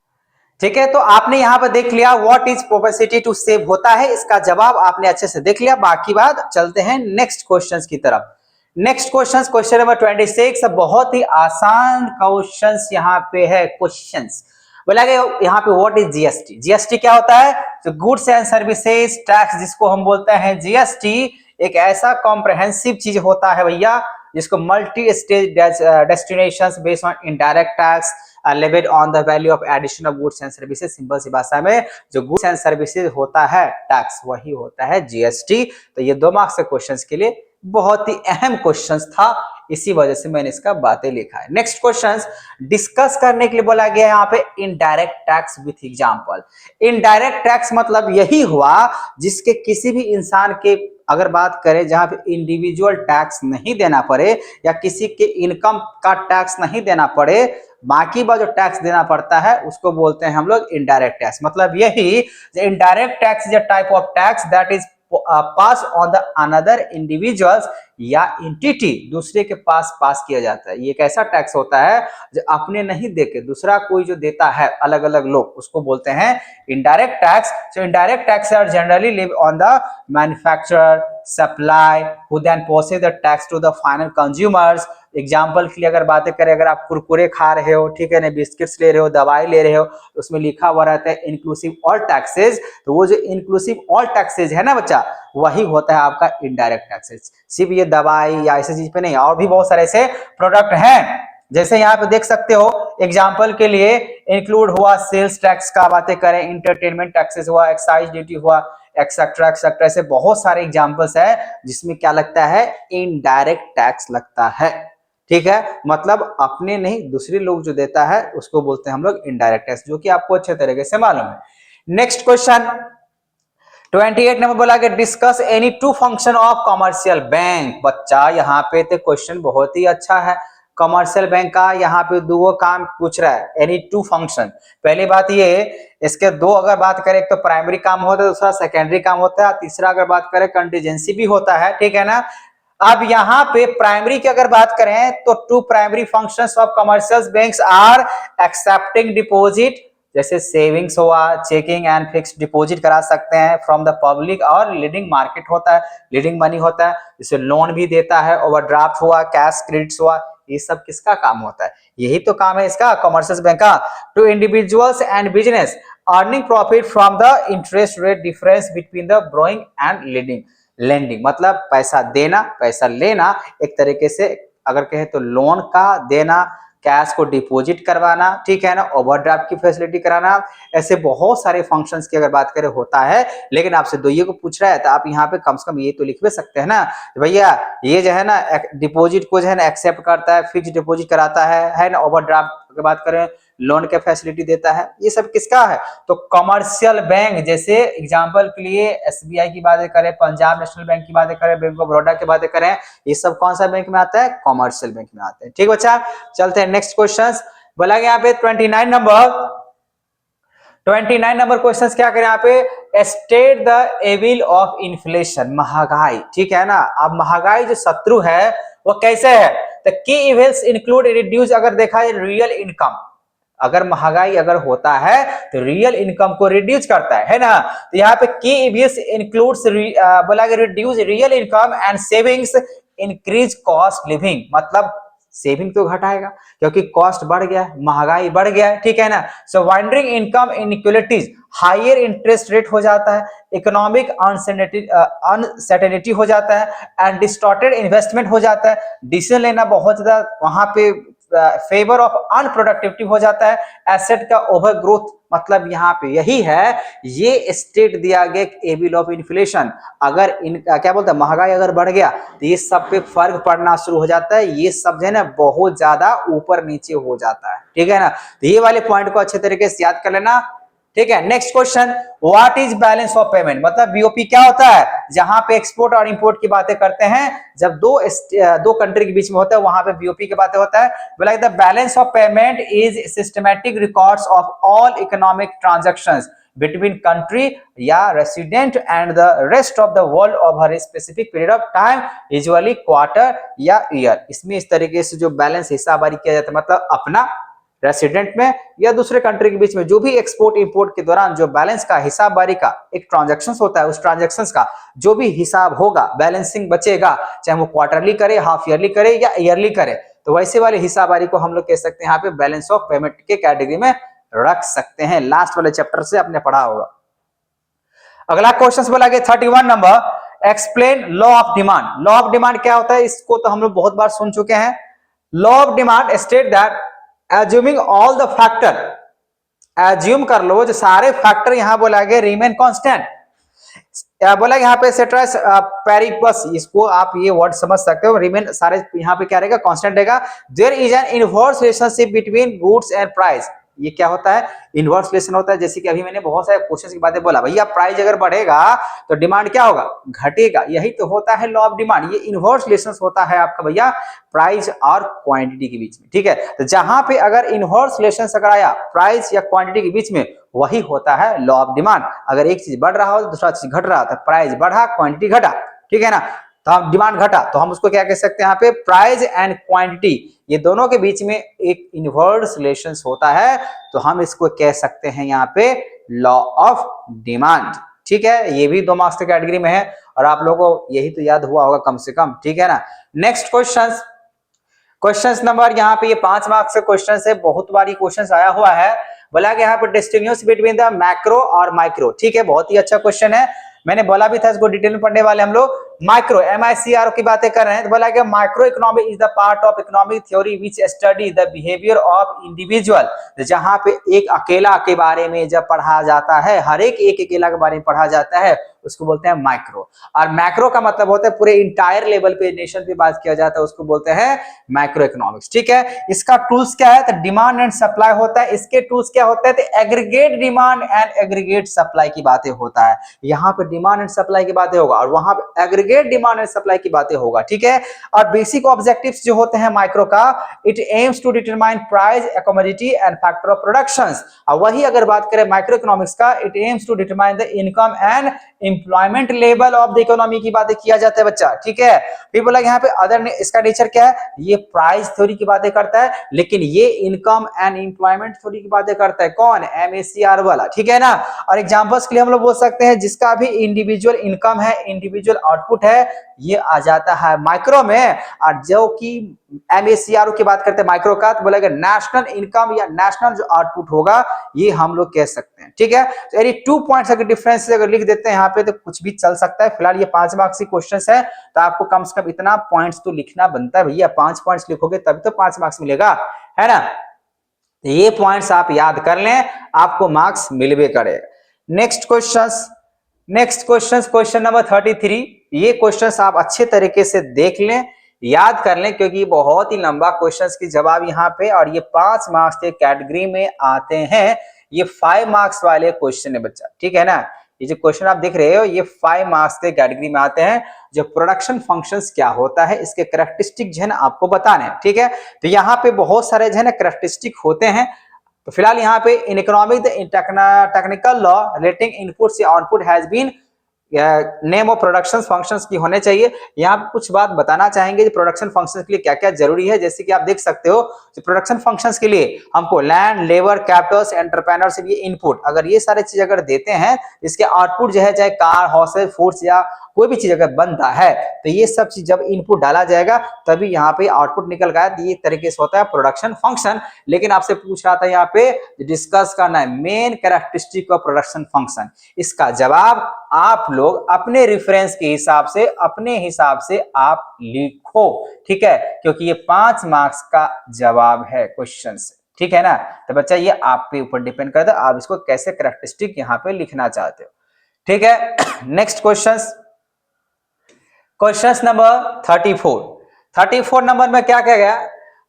ठीक है, तो आपने यहां पर देख लिया what is propensity to save होता है, इसका जवाब आपने अच्छे से देख लिया। बाकी बात चलते हैं नेक्स्ट क्वेश्चंस की तरफ। नेक्स्ट क्वेश्चन नंबर 26, बहुत ही आसान क्वेश्चंस यहाँ पे है। क्वेश्चंस बोला गया यहाँ पे व्हाट इज जीएसटी। जीएसटी क्या होता है, तो गुड्स एंड सर्विसेज टैक्स, जिसको हम बोलते हैं जीएसटी, एक ऐसा कॉम्प्रहेंसिव चीज होता है भैया जिसको multi stage destinations based on indirect tax levied on the value of addition of goods and services. Simple सी भाषा में जो गुड्स एंड सर्विसेज होता है टैक्स वही होता है जीएसटी। तो ये 2 मार्क्स के क्वेश्चंस के लिए बहुत ही अहम क्वेश्चंस था, इसी वजह से मैंने इसका बातें लिखा है। नेक्स्ट क्वेश्चंस डिस्कस करने के लिए बोला गया यहाँ पे indirect tax with example. Indirect tax मतलब यही हुआ जिसके किसी भी इंसान के अगर बात करें जहां पे इंडिविजुअल टैक्स नहीं देना पड़े या किसी के इनकम का टैक्स नहीं देना पड़े, बाकी बात जो टैक्स देना पड़ता है उसको बोलते हैं हम लोग इनडायरेक्ट टैक्स। मतलब यही indirect tax is a type of tax that is pass on the another individuals या एंटिटी, दूसरे के पास किया जाता है। ये एक ऐसा टैक्स होता है जो अपने नहीं देके दूसरा कोई जो देता है अलग अलग लोग, उसको बोलते हैं indirect tax. So indirect tax are generally levy on the manufacturer supply who then passes the tax to the final consumers. Example के लिए अगर बातें करें, अगर आप कुरकुरे खा रहे हो, ठीक है ना, बिस्किट्स ले रहे हो, दवाई ले रहे हो, तो उसमें लिखा हुआ रहता है इंक्लूसिव ऑल टैक्सेस। तो वो जो इंक्लूसिव ऑल टैक्सेस है ना बच्चा, वही होता है आपका इनडायरेक्ट टैक्सेस। सिर्फ ये दवाई या ऐसी चीज पे नहीं, और भी बहुत सारे ऐसे प्रोडक्ट हैं। जैसे यहाँ पे देख सकते हो एग्जाम्पल के लिए इंक्लूड हुआ सेल्स टैक्स का बातें करें, इंटरटेनमेंट टैक्सेस हुआ, एक्साइज ड्यूटी हुआ, एक्सेट्रा एक्सेट्रा, ऐसे बहुत सारे एग्जाम्पल्स है जिसमें क्या लगता है इनडायरेक्ट टैक्स लगता है, ठीक है। मतलब अपने नहीं दूसरे लोग जो देता है उसको बोलते हैं हम लोग इनडायरेक्ट टैक्स, जो कि आपको अच्छे तरीके से मालूम है। नेक्स्ट क्वेश्चन 28 नंबर बोला कि discuss any two function of commercial bank. बच्चा यहाँ पे तो क्वेश्चन बहुत ही अच्छा है। कमर्शियल बैंक का यहाँ पे 2 काम पूछ रहा है, एनी टू फंक्शन। पहली बात ये, इसके 2 अगर बात करें, एक तो प्राइमरी काम होता है, दूसरा सेकेंडरी काम होता है, तीसरा अगर बात करें कंटीजेंसी भी होता है, ठीक है ना। अब यहाँ पे प्राइमरी की अगर बात करें तो 2 primary functions of commercial banks are accepting deposit, जैसे सेविंग्स हुआ, चेकिंग एंड फिक्स्ड डिपॉजिट करा सकते हैं फ्रॉम द पब्लिक, और लीडिंग मार्केट होता है, लीडिंग मनी होता है, जिसे लोन भी देता है, ओवरड्राफ्ट हुआ, कैश क्रेडिट्स हुआ, ये सब किसका काम होता है? यही तो काम है इसका, कमर्शियल बैंक का। To individuals and business earning profit from the interest rate difference between the borrowing and lending, मतलब पैसा देना, पैसा लेना, एक तरीके से अगर कहे तो लोन का देना, कैश को डिपॉजिट करवाना, ठीक है ना, ओवरड्राफ्ट की फैसिलिटी कराना, ऐसे बहुत सारे फंक्शंस की अगर बात करें होता है। लेकिन आपसे दो ये को पूछ रहा है तो आप यहाँ पे कम से कम ये तो लिख भी सकते हैं ना भैया, ये जो है ना डिपॉजिट को जो है ना एक्सेप्ट करता है, फिक्स डिपॉजिट कराता है ना, ओवरड्राफ्ट की बात करें लोन के फैसिलिटी देता है, ये सब किसका है? तो कमर्शियल बैंक, जैसे एग्जांपल के लिए एसबीआई की बातें करें, पंजाब नेशनल बैंक की बातें करें, बैंक ऑफ बड़ौदा की बातें करें, ये सब कौन सा बैंक में आता है? कमर्शियल बैंक में आते हैं। ठीक बच्चा, चलते हैं नेक्स्ट क्वेश्चन। बोला यहाँ पे 29 नंबर क्वेश्चन क्या करें यहाँ पे? State the evil of inflation, महंगाई, ठीक है ना। अब महंगाई जो शत्रु है वो कैसे है? The key evils include reduce, अगर देखा है रियल इनकम, अगर महंगाई अगर होता है तो रियल इनकम को रिड्यूस करता है ना। तो यहाँ पे की इविल्स इंक्लूड्स बोला गया reduce real income and savings, increase cost living, मतलब सेविंग तो घटाएगा क्योंकि कॉस्ट बढ़ गया है, महंगाई बढ़ गया है, ठीक है ना। So widening income inequalities, higher interest rate हो जाता है, इकोनॉमिक अनसर्टेनिटी हो जाता है, एंड डिस्टॉर्टेड इन्वेस्टमेंट हो जाता है, डिसीजन लेना बहुत ज्यादा वहां पे फेवर ऑफ अनप्रोडक्टिविटी हो जाता है, एसेट का ओवर ग्रोथ, मतलब यहाँ पे यही है, ये स्टेट दिया गया एविल ऑफ इन्फ्लेशन। अगर क्या बोलते हैं, महंगाई अगर बढ़ गया तो ये सब पे फर्क पड़ना शुरू हो जाता है, ये सब जो है ना बहुत ज्यादा ऊपर नीचे हो जाता है, ठीक है ना। तो ये वाले पॉइंट को अच्छे तरीके से याद कर लेना, ठीक है। Next question, what is balance of payment, मतलब बीओपी क्या होता है? जहां पे एक्सपोर्ट और इंपोर्ट की बातें करते हैं, जब दो कंट्री के बीच में होता है वहां पे बीओपी की बातें होता है। बोला the balance of payment is systematic records of all economic transactions between country या resident and the rest of the world over a specific period of time, usually quarter या year। इसमें इस तरीके से जो बैलेंस हिस्साबारी किया जाता है, मतलब अपना रेसिडेंट में या दूसरे कंट्री के बीच में जो भी एक्सपोर्ट इंपोर्ट के दौरान जो बैलेंस का हिसाब बारी का एक ट्रांजैक्शन होता है, उस ट्रांजैक्शन का जो भी हिसाब होगा, बैलेंसिंग बचेगा, चाहे वो क्वार्टरली करे, हाफ ईयरली करे या ईयरली करे, तो वैसे वाले हिसाब बारी को हम लोग कह सकते हैं यहाँ पे बैलेंस ऑफ पेमेंट के कैटेगरी में रख सकते हैं। लास्ट वाले चैप्टर से आपने पढ़ा होगा। अगला क्वेश्चन बोला गया 31 number, explain law of demand. Law of demand क्या होता है? इसको तो हम लोग बहुत बार सुन चुके हैं। Law of demand state that assuming all the factor, assume कर लो जो सारे फैक्टर यहां बोला गया रिमेन कांस्टेंट, बोला यहाँ पे सेट्रास पेरिपस, इसको आप ये वर्ड समझ सकते हो, रिमेन सारे यहाँ पे क्या रहेगा? कांस्टेंट रहेगा। There is an inverse relationship between goods and price, ये क्या होता है? इनवर्स रिलेशन होता है। जैसे कि अभी मैंने बहुत सारे क्वेश्चन की बातें बोला, भैया प्राइस अगर बढ़ेगा तो डिमांड क्या होगा? घटेगा, यही तो होता है लॉ ऑफ डिमांड। ये इनवर्स रिलेशन होता है आपका भैया प्राइस और क्वांटिटी के बीच में, ठीक है। तो जहां पे अगर इनवर्स रिलेशन अगर आया प्राइस या क्वांटिटी के बीच में, वही होता है लॉ ऑफ डिमांड। अगर एक चीज बढ़ रहा हो तो दूसरा चीज घट रहा, तो प्राइस बढ़ा, क्वांटिटी घटा, ठीक है ना। तो हम डिमांड घटा तो हम उसको क्या कह सकते हैं यहाँ पे? प्राइस एंड क्वांटिटी, ये दोनों के बीच में एक इनवर्स रिलेशन होता है, तो हम इसको कह सकते हैं यहाँ पे लॉ ऑफ डिमांड, ठीक है। ये भी 2 मार्क्स की कैटेगरी में है और आप लोगों को यही तो याद हुआ होगा कम से कम, ठीक है ना। नेक्स्ट क्वेश्चन नंबर यहाँ पे ये 5 मार्क्स से क्वेश्चन है, बहुत बार ये क्वेश्चन आया हुआ है। बोला कि यहाँ पे डिस्टिंग्विश बिटवीन द मैक्रो और माइक्रो, ठीक है, बहुत ही अच्छा क्वेश्चन है। मैंने बोला भी था इसको डिटेल में पढ़ने वाले हम लोग। माइक्रो MICRO की बातें कर रहे हैं, तो बोला कि micro economic is the part of economic theory which study the behaviour of individual, जहां पे एक अकेला के बारे में जब पढ़ा जाता है, हर एक अकेला के बारे में पढ़ा जाता है, उसको बोलते हैं माइक्रो। और मैक्रो का मतलब होता है पूरे इंटायर लेवल पे, नेशन पे बात किया जाता है, उसको बोलते हैं माइक्रो इकोनॉमिक्स, ठीक है। इसका टूल्स क्या है? तो डिमांड एंड सप्लाई होता है। इसके टूल्स क्या होते हैं? तो aggregate demand and aggregate supply की बातें होता है। यहाँ पे डिमांड एंड सप्लाई की बातें होगा और वहां पे एग्रीगेट डिमांड एंड सप्लाई की बातें होगा, ठीक है। और बेसिक ऑब्जेक्टिव्स जो होते हैं माइक्रो का, it aims to determine price, commodity and factor of productions. और वही अगर बात करें माइक्रो इकोनॉमिक्स का, it aims to determine the income and employment level of the economy की बातें किया जाता है बच्चा, ठीक है। फिर बोला यहाँ पे अदर, इसका नेचर क्या है, ये प्राइस थ्योरी की बातें करता है, लेकिन ये इनकम एंड एम्प्लॉयमेंट थ्योरी की बातें करता है। कौन? MACR वाला, ठीक है ना। और एग्जांपल्स के लिए हम लोग बोल सकते हैं जिसका भी इंडिविजुअल इनकम है, इंडिविजुअल आउटपुट है, ये आ जाता है माइक्रो में। और जो कि MACR की बात करते हैं माइक्रो का, तो बोलेगा नेशनल इनकम या नेशनल जो आउटपुट होगा, ये हम लोग कह सकते हैं, ठीक है। तो यानी 2 पॉइंट्स अगर डिफरेंस अगर लिख देते हैं यहाँ पे तो कुछ भी चल सकता है। फिलहाल ये 5 मार्क्स की क्वेश्चन है, तो आपको कम से कम इतना पॉइंट्स तो लिखना बनता है भैया। 5 पॉइंट्स लिखोगे तभी तो 5 मार्क्स मिलेगा, है ना। तो ये पॉइंट्स आप याद कर लें, आपको मार्क्स मिलवे करेगा। Next question number 33। ये क्वेश्चंस आप अच्छे तरीके से देख लें, याद कर लें, क्योंकि बहुत ही लंबा क्वेश्चंस की जवाब यहाँ पे, और ये 5 मार्क्स के कैटेगरी में आते हैं। ये 5 मार्क्स वाले क्वेश्चन है बच्चा, ठीक है ना। ये जो क्वेश्चन आप देख रहे हो ये 5 मार्क्स के कैटेगरी में आते हैं। जो प्रोडक्शन फंक्शंस क्या होता है, इसके कैरेक्टरिस्टिक जो है ना आपको बताने हैं, ठीक है। तो यहाँ पे बहुत सारे जो है ना कैरेक्टरिस्टिक होते हैं। तो फिलहाल यहाँ पे in economic technical law relating inputs या output has been name of production functions की होने चाहिए। यहाँ पे कुछ बात बताना चाहेंगे प्रोडक्शन फंक्शंस के लिए क्या क्या जरूरी है। जैसे कि आप देख सकते हो प्रोडक्शन फंक्शंस के लिए हमको लैंड, लेबर, कैपिटल्स, एंटरप्रेन्योरशिप, ये इनपुट, अगर ये सारे चीज अगर देते हैं, इसके आउटपुट जो है चाहे कार, हाउसेज, फूड्स या कोई भी चीज अगर बनता है, तो ये सब चीज जब इनपुट डाला जाएगा तभी यहाँ पे आउटपुट निकल गया। ये तरीके से होता है प्रोडक्शन फंक्शन। लेकिन आपसे पूछ रहा था यहाँ पे डिस्कस करना है main characteristic of production function. इसका जवाब आप लोग अपने रेफरेंस के हिसाब से, अपने हिसाब से आप लिखो, ठीक है, क्योंकि ये 5 मार्क्स का जवाब है क्वेश्चन से, ठीक है ना। तो बच्चा ये आप पे ऊपर डिपेंड करता है, आप इसको कैसे कैरेक्टरिस्टिक यहाँ पे लिखना चाहते हो, ठीक है। नेक्स्ट क्वेश्चन नंबर 34 नंबर में क्या कह गया,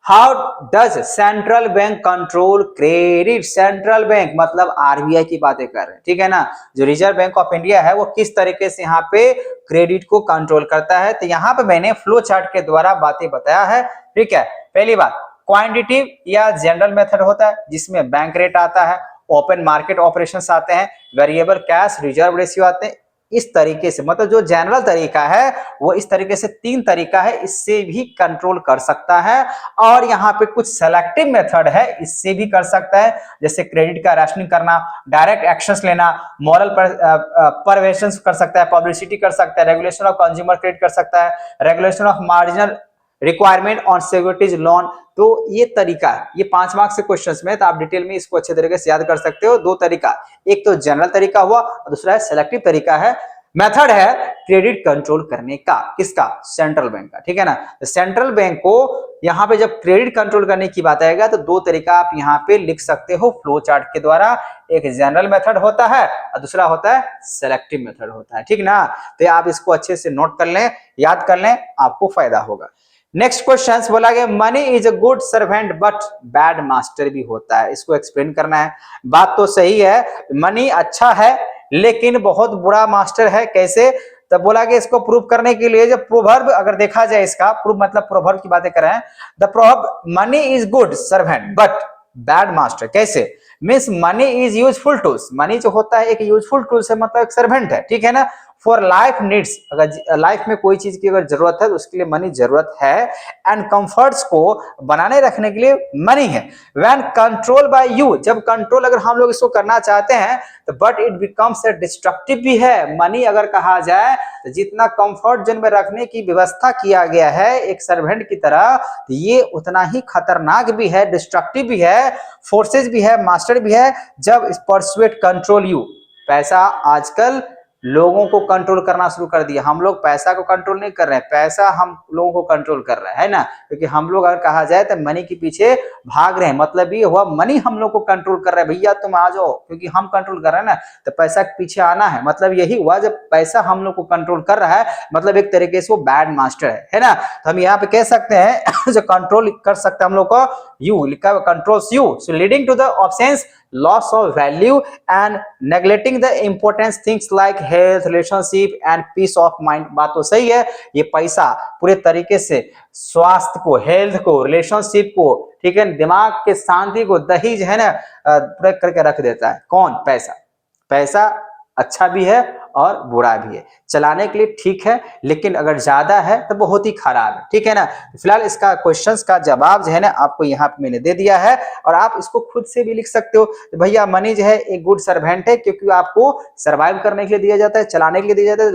how does central bank control credit. Central bank मतलब RBI की बातें कर रहे हैं, ठीक है ना। जो रिजर्व बैंक ऑफ इंडिया है वो किस तरीके से यहाँ पे क्रेडिट को कंट्रोल करता है। तो यहाँ पे मैंने फ्लो चार्ट के द्वारा बातें बताया है, ठीक है। पहली बात क्वांटिटेटिव या जनरल मेथड होता है जिसमें बैंक रेट आता है, ओपन मार्केट ऑपरेशंस आते हैं, वेरिएबल कैश रिजर्व रेशियो आते हैं। इस तरीके से मतलब जो जनरल तरीका है वो इस तरीके से 3 तरीका है, इससे भी कंट्रोल कर सकता है। और यहाँ पे कुछ सेलेक्टिव मेथड है, इससे भी कर सकता है, जैसे क्रेडिट का राशनिंग करना, डायरेक्ट एक्शंस लेना, मॉरल परवेशंस कर सकता है, पब्लिसिटी कर सकता है, रेगुलेशन ऑफ कंज्यूमर क्रेडिट कर सकता है, regulation of marginal requirement on securities loan. तो ये तरीका है, ये 5 मार्क्स के क्वेश्चंस में, तो आप डिटेल में इसको अच्छे तरीके से याद कर सकते हो। 2 तरीका, एक तो जनरल तरीका हुआ और दूसरा है सेलेक्टिव तरीका है, मेथड है क्रेडिट कंट्रोल करने का। किसका? सेंट्रल बैंक का, ठीक है ना। तो सेंट्रल बैंक को यहाँ पे जब क्रेडिट कंट्रोल करने की बात आएगा तो 2 तरीका आप यहाँ पे लिख सकते हो फ्लो चार्ट के द्वारा। एक जनरल मेथड होता है और दूसरा होता है सेलेक्टिव मेथड होता है, ठीक ना। तो आप इसको अच्छे से नोट कर लें, याद कर लें, आपको फायदा होगा। नेक्स्ट क्वेश्चन बोला गया money is a good servant but bad master भी होता है। इसको एक्सप्लेन करना है। बात तो सही है, मनी अच्छा है लेकिन बहुत बुरा मास्टर है। कैसे? तब बोला कि इसको प्रूव करने के लिए जब प्रोवर्ब अगर देखा जाए, इसका प्रूव मतलब प्रोवर्ब की बातें करें, the proverb money is good servant but bad master. कैसे? Means money is useful tools. Money जो होता है एक यूजफुल टूल्स है, मतलब एक सर्वेंट है, ठीक है ना। फॉर लाइफ नीड्स, अगर लाइफ में कोई चीज की अगर जरूरत है तो उसके लिए मनी जरूरत है। एंड कंफर्ट्स को बनाने रखने के लिए मनी है। व्हेन कंट्रोल बाय यू, जब कंट्रोल अगर हम लोग इसको करना चाहते हैं तो बट इट बिकम्स डिस्ट्रक्टिव भी है। मनी अगर कहा जाए तो जितना कंफर्ट जोन में रखने की व्यवस्था किया गया है एक सर्वेंट की तरह, तो ये उतना ही खतरनाक भी है, डिस्ट्रक्टिव भी है, फोर्सेज भी है, मास्टर भी है। जब परसुएट कंट्रोल यू, पैसा आजकल लोगों को कंट्रोल करना शुरू कर दिया। हम लोग पैसा को कंट्रोल नहीं कर रहे हैं, पैसा हम लोगों को कंट्रोल कर रहा है ना। क्योंकि हम लोग अगर कहा जाए तो मनी के पीछे भाग रहे हैं, मतलब ये हुआ मनी हम लोग को कंट्रोल कर रहा है। भैया तुम आ जाओ, क्योंकि हम कंट्रोल कर रहे हैं ना, तो पैसा के पीछे आना है। मतलब यही हुआ, जब पैसा हम लोग को कंट्रोल कर रहा है मतलब एक तरीके से वो बैड मास्टर है ना। तो हम यहाँ पे कह सकते हैं जो कंट्रोल कर सकते हैं हम लोग को, यू लिखा हुआ controls you, so leading to the absence loss of value and neglecting the important things like health, relationship and peace of mind। बात तो सही है, ये पैसा पूरे तरीके से स्वास्थ्य को, हेल्थ को, रिलेशनशिप को, ठीक है, दिमाग के शांति को, दहेज है ना, पूरा करके रख देता है। कौन? पैसा। पैसा अच्छा भी है और बुरा भी है। चलाने के लिए ठीक है, लेकिन अगर ज्यादा है तो बहुत ही खराब है, ठीक है ना। फिलहाल इसका क्वेश्चंस का जवाब जो है ना आपको यहाँ पे मैंने दे दिया है, और आप इसको खुद से भी लिख सकते हो। तो भैया मनी जो है एक गुड सर्वेंट है, क्योंकि आपको सर्वाइव करने के लिए दिया जाता है, चलाने के लिए दिया जाता है,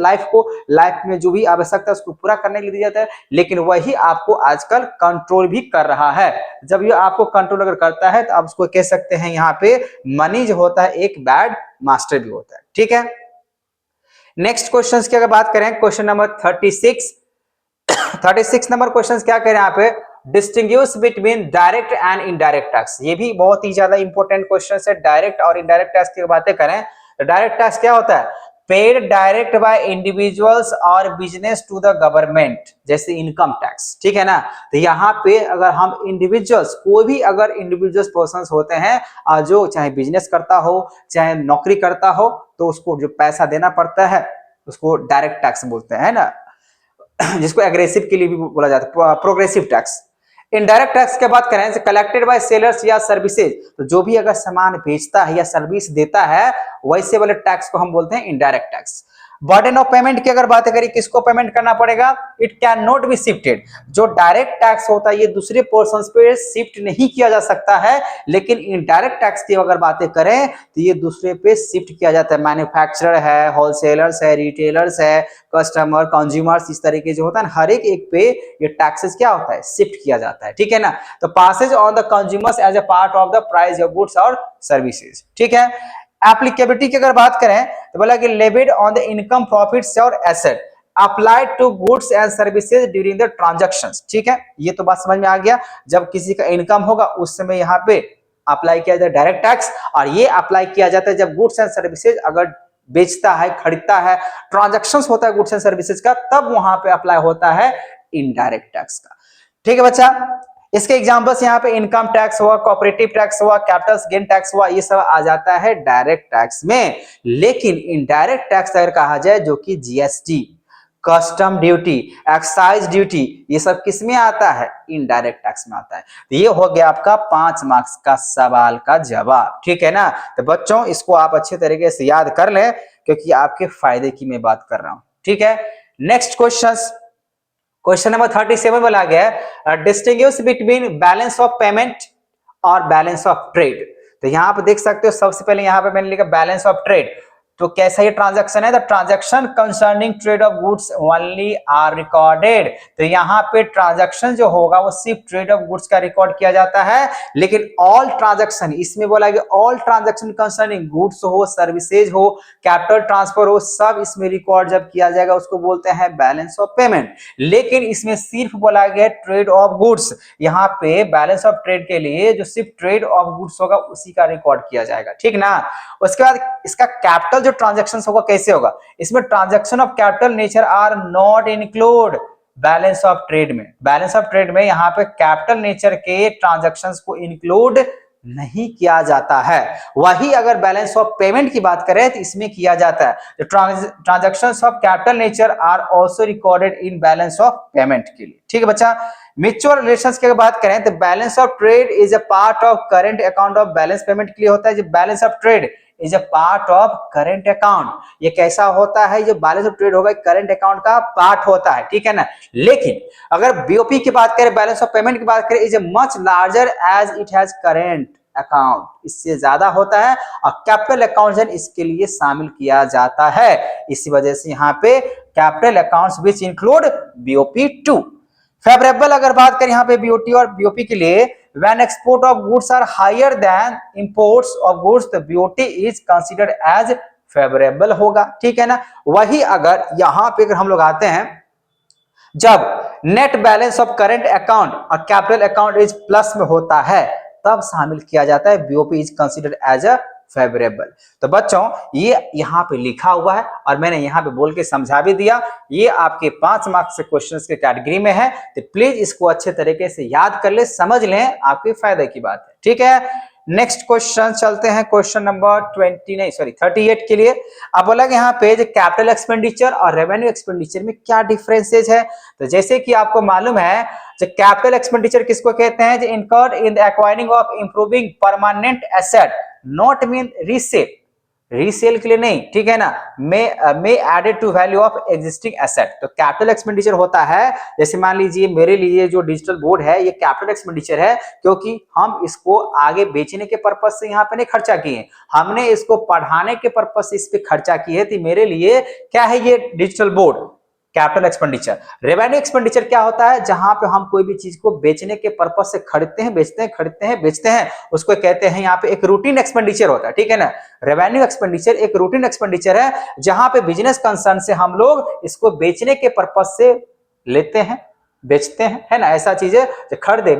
लाइफ में जो भी आवश्यकता है उसको पूरा करने के लिए दिया जाता है, लेकिन वही आपको आजकल कंट्रोल भी कर रहा है। जब ये आपको कंट्रोल अगर करता है तो आप उसको कह सकते हैं यहाँ पे मनी जो होता है एक बैड मास्टर भी होता है, ठीक है। नेक्स्ट क्वेश्चन की अगर बात करें, क्वेश्चन नंबर 36 नंबर क्वेश्चन क्या कह रहे हैं यहाँ पे, distinguish between direct and indirect tax. ये भी बहुत ही ज्यादा इंपॉर्टेंट क्वेश्चन है। डायरेक्ट और इनडायरेक्ट टैक्स की बातें करें तो डायरेक्ट टैक्स क्या होता है, पेड डायरेक्ट बाय इंडिविजुअल्स और बिजनेस टू द गवर्नमेंट, जैसे इनकम टैक्स, ठीक है ना। तो यहाँ पे अगर हम इंडिविजुअल्स, कोई भी अगर इंडिविजुअल्स पर्संस होते हैं जो चाहे बिजनेस करता हो चाहे नौकरी करता हो, तो उसको जो पैसा देना पड़ता है उसको डायरेक्ट टैक्स बोलते हैं ना, जिसको एग्रेसिव के लिए भी बोला जाता है प्रोग्रेसिव टैक्स। इनडायरेक्ट टैक्स की बात करें, कलेक्टेड बाय सेलर्स या सर्विसेज, तो जो भी अगर सामान बेचता है या सर्विस देता है वैसे वाले टैक्स को हम बोलते हैं indirect tax. Burden of payment की अगर बात करें, किसको पेमेंट करना पड़ेगा, it can not be shifted. जो डायरेक्ट टैक्स होता है ये दूसरे पर्सन्स पे शिफ्ट नहीं किया जा सकता है, लेकिन इनडायरेक्ट टैक्स की अगर बातें करें तो ये दूसरे पे शिफ्ट किया जाता है। मैन्युफैक्चरर है, होलसेलर्स है, रिटेलर्स है, कस्टमर, कंज्यूमर्स, इस तरीके जो होता है हर एक पे ये टैक्सेस क्या होता है, शिफ्ट किया जाता है, ठीक है ना। तो passes on the consumers as a part of the price of goods और सर्विसेज, ठीक है। एप्लीकेबिलिटी की अगर बात करें तो बोला कि levied on the income profits और asset applied to goods and services during the transactions, ठीक है। ये तो बात समझ में आ गया, जब किसी का इनकम होगा उस समय यहाँ पे अप्लाई किया जाता है डायरेक्ट टैक्स, और ये अप्लाई किया जाता है जब गुड्स एंड सर्विसेज अगर बेचता है, खरीदता है, ट्रांजैक्शंस होता है गुड्स एंड सर्विसेज का, तब वहां पे अप्लाई होता है इनडायरेक्ट टैक्स का, ठीक है बच्चा। इसके एग्जांपल्स यहाँ पे इनकम टैक्स हुआ, कोऑपरेटिव टैक्स हुआ, कैपिटल गेन टैक्स हुआ, ये सब आ जाता है डायरेक्ट टैक्स में। लेकिन इनडायरेक्ट टैक्स अगर कहा जाए, जो कि GST, custom duty, excise duty, ये सब किस में आता है, इनडायरेक्ट टैक्स में आता है। तो ये हो गया आपका 5 मार्क्स का सवाल का जवाब, ठीक है ना। तो बच्चों इसको आप अच्छे तरीके से याद कर लें, क्योंकि आपके फायदे की मैं बात कर रहा हूं, ठीक है। नेक्स्ट क्वेश्चन नंबर 37 बोला गया, distinguish between balance of payment और बैलेंस ऑफ ट्रेड। तो यहां पे देख सकते हो, सबसे पहले यहां पे मैंने लिखा बैलेंस ऑफ ट्रेड। तो कैसा ये ट्रांजैक्शन है, the transaction concerning trade of goods only are recorded. तो यहाँ पे ट्रांजैक्शन जो होगा वो सिर्फ ट्रेड ऑफ गुड्स का रिकॉर्ड किया जाता है, लेकिन ऑल ट्रांजैक्शन, इसमें बोला गया ऑल ट्रांजैक्शन कंसर्निंग गुड्स हो, सर्विसेज हो, कैपिटल ट्रांसफर हो, सब इसमें रिकॉर्ड जब किया जाएगा उसको बोलते हैं बैलेंस ऑफ पेमेंट। लेकिन इसमें सिर्फ बोला गया ट्रेड ऑफ गुड्स, यहाँ पे बैलेंस ऑफ ट्रेड के लिए जो सिर्फ ट्रेड ऑफ गुड्स होगा उसी का रिकॉर्ड किया जाएगा, ठीक ना। उसके बाद इसका कैपिटल जो ट्रांजैक्शन होगा कैसे होगा, इसमें transaction of capital nature are not include balance of trade में। बैलेंस ऑफ ट्रेड में यहाँ पे कैपिटल नेचर के ट्रांजैक्शंस को इंक्लूड नहीं किया जाता है। वही अगर बैलेंस ऑफ पेमेंट की बात करें तो इसमें किया जाता है। Transactions of capital nature are also recorded in balance of payment के लिए, ठीक है बच्चा। म्यूचुअल रिलेशंस की बात करें तो balance of trade is a part of current account of balance payment के लिए होता है। जो balance of trade is a part of current account, ये कैसा होता है, जो बैलेंस ऑफ ट्रेड होगा करंट अकाउंट का पार्ट होता है, ठीक है ना। लेकिन अगर बीओपी की बात करें, बैलेंस ऑफ पेमेंट की बात करें, is a much larger as it has current account, इससे ज्यादा होता है, और कैपिटल अकाउंट इसके लिए शामिल किया जाता है। इसी वजह से यहाँ पे capital accounts which include BOP 2। Favourable अगर बात करें यहाँ पे बीओटी और बीओपी के लिए, when export of goods are higher than imports of goods, the BOT is considered as favorable होगा, ठीक है ना। वही अगर यहाँ पे अगर हम लोग आते हैं, जब net balance of current account और कैपिटल अकाउंट इज प्लस में होता है तब शामिल किया जाता है BOP is considered as a favourable. तो बच्चों ये यहाँ पे लिखा हुआ है और मैंने यहाँ पे बोल के समझा भी दिया। ये आपके 5 मार्क्स के क्वेश्चंस के कैटेगरी में है, तो प्लीज इसको अच्छे तरीके से याद कर ले, समझ लें, आपके फायदे की बात है, ठीक है। नेक्स्ट क्वेश्चन चलते हैं, क्वेश्चन नंबर 38 के लिए। अब बोला कि यहाँ पे कैपिटल एक्सपेंडिचर और रेवेन्यू एक्सपेंडिचर में क्या डिफरेंसेज है। तो जैसे कि आपको मालूम है, जो कैपिटल एक्सपेंडिचर किसको कहते हैं, जो incurred in the acquiring of improving permanent asset not mean रीसेप, रीसेल के लिए नहीं, ठीक है ना। May added to value of existing asset. तो कैपिटल एक्सपेंडिचर होता है, जैसे मान लीजिए मेरे लिए जो डिजिटल बोर्ड है ये कैपिटल एक्सपेंडिचर है, क्योंकि हम इसको आगे बेचने के पर्पज से यहाँ पे नहीं खर्चा किए, हमने इसको पढ़ाने के पर्पज से इस पे खर्चा किए। तो मेरे लिए क्या है ये digital board, capital expenditure. Revenue expenditure क्या होता है, जहां पे हम कोई भी चीज को बेचने के पर्पज से खरीदते हैं, बेचते हैं, खरीदते हैं, बेचते हैं, उसको कहते हैं यहाँ पे एक रूटीन एक्सपेंडिचर होता है, ठीक है ना। रेवेन्यू एक्सपेंडिचर एक रूटीन एक्सपेंडिचर है, जहां पे बिजनेस कंसर्न से हम लोग इसको बेचने के पर्पज से लेते हैं, बेचते हैं, है ना। ऐसा चीज है जो खरीदे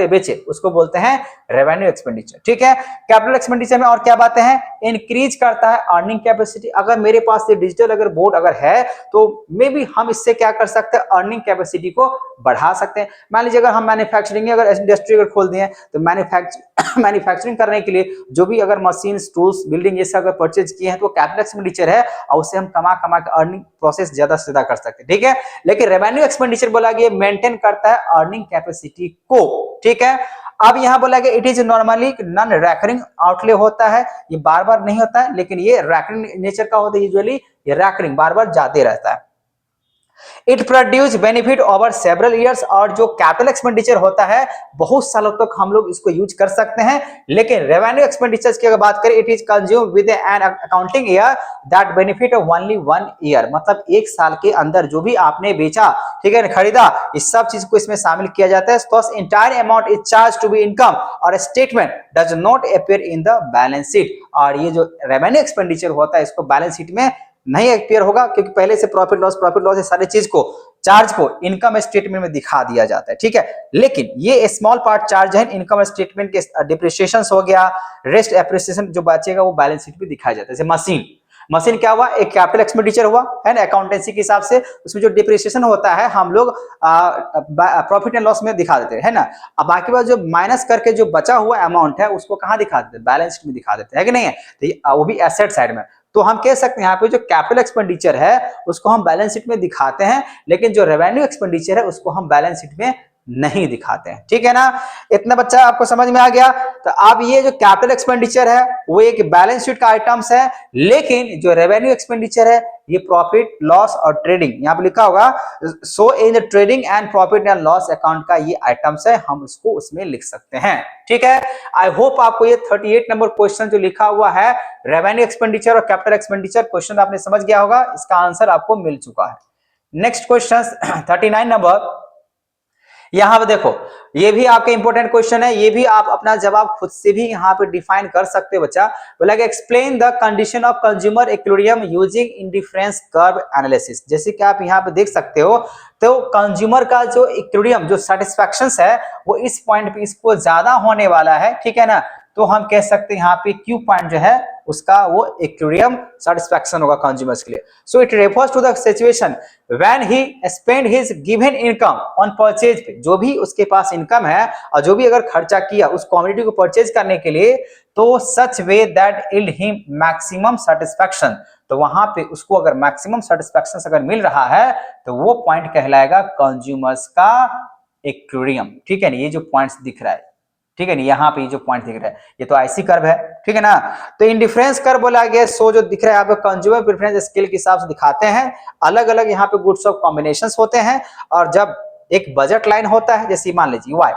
बेचे उसको बोलते हैं रेवेन्यू एक्सपेंडिचर, ठीक है। कैपिटल एक्सपेंडिचर में और क्या बातें हैं, इंक्रीज करता है अर्निंग कैपेसिटी। अगर मेरे पास ये डिजिटल अगर बोर्ड अगर है तो मे बी हम इससे क्या कर सकते हैं, अर्निंग कैपेसिटी को बढ़ा सकते हैं। मान लीजिए अगर हम मैन्युफैक्चरिंग अगर इंडस्ट्री अगर खोल दिए तो मैन्युफैक्चरिंग करने के लिए जो भी अगर मशीन, टूल्स, बिल्डिंग ये सब अगर परचेज किए हैं तो कैपिटल एक्सपेंडिचर है, और उससे हम कमा के अर्निंग प्रोसेस ज्यादा से ज्यादा कर सकते हैं, ठीक है। लेकिन रेवेन्यू एक्सपेंडिचर बोला गया मेंटेन करता है अर्निंग कैपेसिटी को, ठीक है। अब यहां बोला गया it is normally non recurring outlay होता है, ये बार बार नहीं होता है, लेकिन ये रैकरिंग नेचर का होता है, यूजुअली ये रैकरिंग बार बार जाते रहता है। It produce benefit over several years. और जो कैपिटल एक्सपेंडिचर होता है बहुत सालों तक हम लोग इसको यूज कर सकते हैं। लेकिन रेवेन्यू एक्सपेंडिचर्स की अगर बात करें, it is consume with an accounting year that benefit of only 1 year. मतलब एक साल के अंदर जो भी आपने बेचा, ठीक है, खरीदा, इस सब चीज को इसमें शामिल किया जाता है। तो entire amount is charge to be income और statement does not appear in the balance sheet. और ये जो रेवेन्यू एक्सपेंडिचर होता है इसको बैलेंस शीट में नहीं अपीयर होगा, क्योंकि पहले से प्रॉफिट लॉस ये सारी चीज को, चार्ज को इनकम स्टेटमेंट में दिखा दिया जाता है, ठीक है। लेकिन ये स्मॉल पार्ट चार्ज है इनकम स्टेटमेंट के, डिप्रिसिएशन हो गया, रेस्ट एप्रिसिएशन जो बचेगा वो बैलेंस शीट में दिखाया जाता है। जैसे मशीन क्या हुआ, एक कैपिटल एक्सपेंडिचर हुआ, है ना, अकाउंटेंसी के हिसाब से। उसमें जो डिप्रिसिएशन होता है हम लोग प्रॉफिट एंड लॉस में दिखा देते हैं, है ना। अब बाकी बात जो माइनस करके जो बचा हुआ अमाउंट है उसको कहाँ दिखा देते हैं, बैलेंस शीट में दिखा देते हैं, कि नहीं है। तो वो भी एसेट साइड में। तो हम कह सकते हैं यहाँ पे जो कैपिटल एक्सपेंडिचर है उसको हम बैलेंस शीट में दिखाते हैं, लेकिन जो रेवेन्यू एक्सपेंडिचर है उसको हम बैलेंस शीट में नहीं दिखाते हैं, ठीक है ना। इतना बच्चा आपको समझ में आ गया। तो अब ये जो कैपिटल एक्सपेंडिचर है वो एक बैलेंस शीट का आइटम्स है, लेकिन जो रेवेन्यू एक्सपेंडिचर है ये प्रॉफिट लॉस और ट्रेडिंग, यहाँ पे लिखा होगा so in the trading and profit and loss account का ये आइटम्स है, हम उसको उसमें लिख सकते हैं, ठीक है। आई होप आपको ये 38 नंबर क्वेश्चन जो लिखा हुआ है रेवेन्यू एक्सपेंडिचर और कैपिटल एक्सपेंडिचर क्वेश्चन आपने समझ गया होगा, इसका आंसर आपको मिल चुका है। नेक्स्ट क्वेश्चन 39 नंबर, यहां पे देखो ये भी आपका इंपॉर्टेंट क्वेश्चन है, ये भी आप अपना जवाब खुद से भी यहाँ पे डिफाइन कर सकते हो बच्चा। बोला कि explain the condition of consumer equilibrium using indifference curve analysis. जैसे कि आप यहाँ पे देख सकते हो, तो कंज्यूमर का जो इक्विलिब्रियम जो सेटिस्फैक्शन है वो इस पॉइंट पे इसको ज्यादा होने वाला है, ठीक है ना। तो हम कह सकते हैं यहाँ पे क्यू पॉइंट जो है उसका वो इक्विलिब्रियम सेटिस्फैक्शन होगा कंज्यूमर्स के लिए। So it refers to the situation when he spend his given income on purchase पे, जो भी उसके पास इनकम है और जो भी अगर खर्चा किया उस कमोडिटी को परचेज करने के लिए, तो such way that yield him maximum satisfaction. तो वहां पे उसको अगर मैक्सिमम सेटिस्फैक्शन अगर मिल रहा है तो वो पॉइंट कहलाएगा कंज्यूमर्स का इक्विलिब्रियम, ठीक है ना। ये जो पॉइंट्स दिख रहा है, ठीक है ना, यहाँ पे जो पॉइंट दिख रहा है ये तो आईसी कर्व है, ठीक है ना। तो इंडिफरेंस कर्व बोला गया, सो जो दिख रहा है यहाँ पे कंज्यूमर प्रेफरेंस स्केल के हिसाब से दिखाते हैं, अलग अलग यहाँ पे गुड्स ऑफ कॉम्बिनेशंस होते हैं। और जब एक बजट लाइन होता है, जैसे मान लीजिए वाई,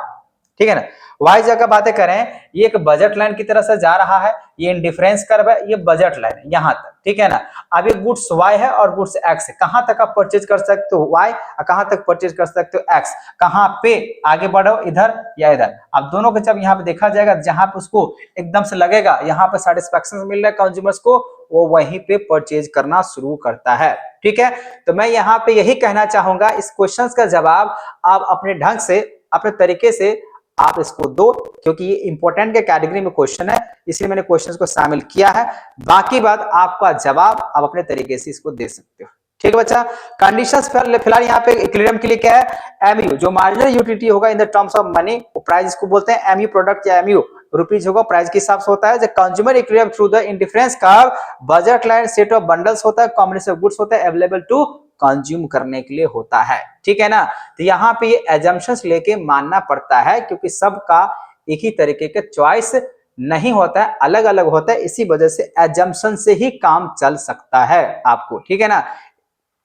ठीक है ना, वाई जगह बातें करें, ये एक बजट लाइन की तरह से जा रहा है, ये इंडिफरेंस कर्व है, ये बजट लाइन है यहाँ तक, ठीक है ना। अब ये गुड्स वाई है और गुड्स एक्स है, कहां तक आप परचेज कर सकते हो वाई और कहां तक परचेज कर सकते हो एक्स, कहां पे आगे बढ़ो इधर या इधर। अब दोनों को जब यहाँ पे देखा जाएगा, जहां पे उसको एकदम से लगेगा यहाँ पे सेटिस्फैक्शन मिल रहा है कंज्यूमर्स को, वो वहीं पे परचेज करना शुरू करता है, ठीक है। तो मैं यहाँ पे यही कहना चाहूंगा, इस क्वेश्चन का जवाब आप अपने ढंग से, अपने तरीके से आप इसको दो, क्योंकि ये इंपॉर्टेंट के कैटेगरी में क्वेश्चन है, इसलिए मैंने क्वेश्चंस को शामिल किया है। बाकी बात आपका जवाब आप अपने तरीके से इसको दे सकते हो, ठीक है बच्चा। कंडीशंस फिलहाल यहाँ पे इक्विलिब्रियम के लिए क्या है, एमयू जो मार्जिनल यूटिलिटी होगा in the terms of money, वो प्राइस इसको बोलते हैं एमयू, प्रोडक्ट या एमयू रुपीज होगा, प्राइस के हिसाब से होता है। Consumer equilibrium through the indifference curve, budget line set of bundles होता है, कॉम्बिनेशन ऑफ गुड्स होता है अवेलेबल टू कंज्यूम करने के लिए होता है, ठीक है ना। तो यहाँ पे ये एजम्पशंस लेके मानना पड़ता है, क्योंकि सबका एक ही तरीके का चॉइस नहीं होता है, अलग अलग होता है, इसी वजह से एजम्पशन से ही काम चल सकता है आपको, ठीक है ना।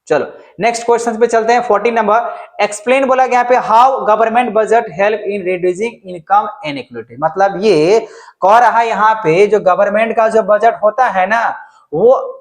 चलो नेक्स्ट क्वेश्चन पे चलते हैं। 14 नंबर एक्सप्लेन बोला गया पे how government budget help in reducing income inequality. मतलब ये कह रहा है यहाँ पे जो गवर्नमेंट का जो बजट होता है ना, वो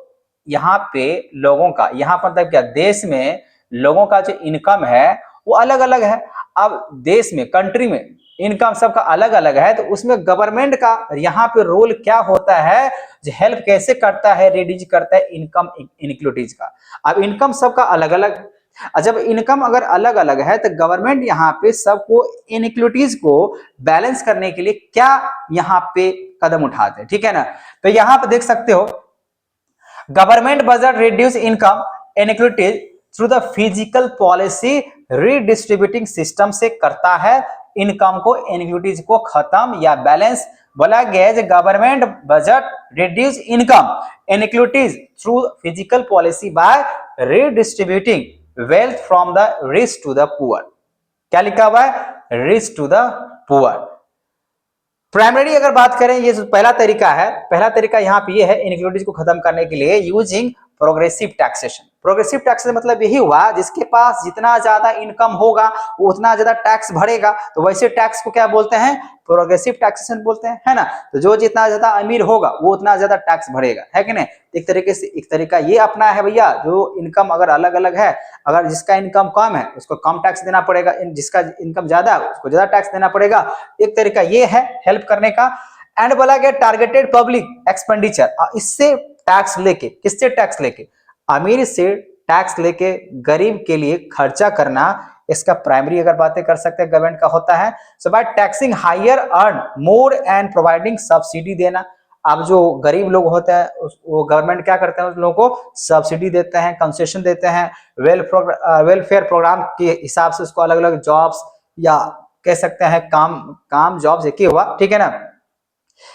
यहाँ पे लोगों का, यहाँ पर मतलब क्या, देश में लोगों का जो इनकम है वो अलग अलग है। अब देश में, कंट्री में इनकम सबका अलग अलग है, तो उसमें गवर्नमेंट का यहाँ पे रोल क्या होता है, जो हेल्प कैसे करता है, रिड्यूस करता है इनकम इनइक्वालिटीज का। अब इनकम सबका अलग अलग है, जब इनकम अगर अलग अलग है तो गवर्नमेंट यहाँ पे सबको इनइक्वालिटीज को बैलेंस करने के लिए क्या यहाँ पे कदम उठाते हैं, ठीक है ना। तो यहाँ पे देख सकते हो government budget reduce income inequalities through the physical policy redistributing system से करता है इनकम को इनइक्वालिटीज को खत्म या बैलेंस। बोला गया है government budget reduce income inequalities through physical policy by redistributing wealth from the rich to the poor. क्या लिखा हुआ है, rich to the poor. Primary अगर बात करें, ये पहला तरीका है, पहला तरीका यहाँ पे ये है इनइक्वालिटीज को खत्म करने के लिए using progressive taxation. Progressive taxation मतलब यही हुआ जिसके पास जितना ज्यादा इनकम होगा वो उतना ज्यादा टैक्स भरेगा, तो वैसे टैक्स को क्या बोलते हैं, प्रोग्रेसिव टैक्सेशन बोलते हैं, है ना। तो जो जितना ज्यादा अमीर होगा वो उतना ज्यादा टैक्स भरेगा, है कि नहीं। एक तरीके से एक तरीका ये अपना है भैया, जो इनकम अगर अलग अलग है, अगर जिसका इनकम कम है उसको कम टैक्स देना पड़ेगा, जिसका इनकम ज्यादा है उसको ज्यादा टैक्स देना पड़ेगा। एक तरीका ये है हेल्प करने का। एंड बोला गया टारगेटेड पब्लिक एक्सपेंडिचर, इससे टैक्स लेके, किससे टैक्स लेके, अमीर से टैक्स लेके गरीब के लिए खर्चा करना, इसका प्राइमरी अगर बातें कर सकते हैं गवर्नमेंट का होता है। So by taxing higher earn more and providing subsidy देना। अब जो गरीब लोग होते हैं वो गवर्नमेंट क्या करते हैं, उन लोगों को सब्सिडी देते हैं, कंसेशन देते हैं, वेलफेयर प्रोग्राम के हिसाब से उसको अलग अलग जॉब्स या कह सकते हैं काम जॉब्स एक ही हुआ, ठीक है ना।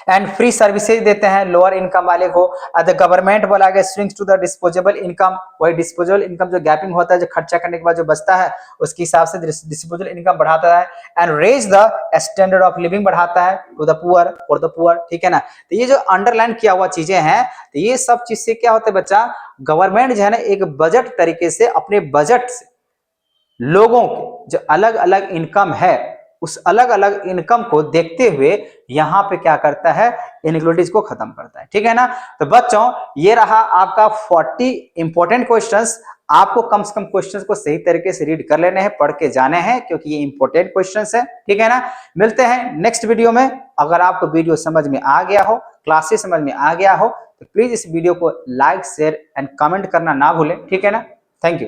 एंड फ्री सर्विसेज देते हैं लोअर इनकम वाले को। द गवर्नमेंट बोला गया swings to the disposable income, वही डिस्पोजेबल इनकम जो गैपिंग होता है, जो खर्चा करने के बाद जो बचता है उसके हिसाब से डिस्पोजेबल इनकम बढ़ाता है। And raise the standard of living बढ़ाता है to the poor for the poor, ठीक है ना। तो ये जो अंडरलाइन किया हुआ चीजें हैं, तो ये सब चीज से क्या होता है बच्चा, गवर्नमेंट जो है ना एक बजट तरीके से अपने बजट से लोगों के जो अलग अलग इनकम है उस अलग अलग इनकम को देखते हुए यहां पे क्या करता है, इनइक्वालिटीज को खत्म करता है, ठीक है ना। तो बच्चों ये रहा आपका 40 इंपॉर्टेंट क्वेश्चंस। आपको कम से कम क्वेश्चंस को सही तरीके से रीड कर लेने हैं, पढ़ के जाने हैं, क्योंकि ये इंपॉर्टेंट क्वेश्चंस है, ठीक है ना। मिलते हैं नेक्स्ट वीडियो में। अगर आपको वीडियो समझ में आ गया हो, क्लासेस समझ में आ गया हो, तो प्लीज इस वीडियो को लाइक शेयर एंड कमेंट करना ना भूलें, ठीक है ना। Thank you.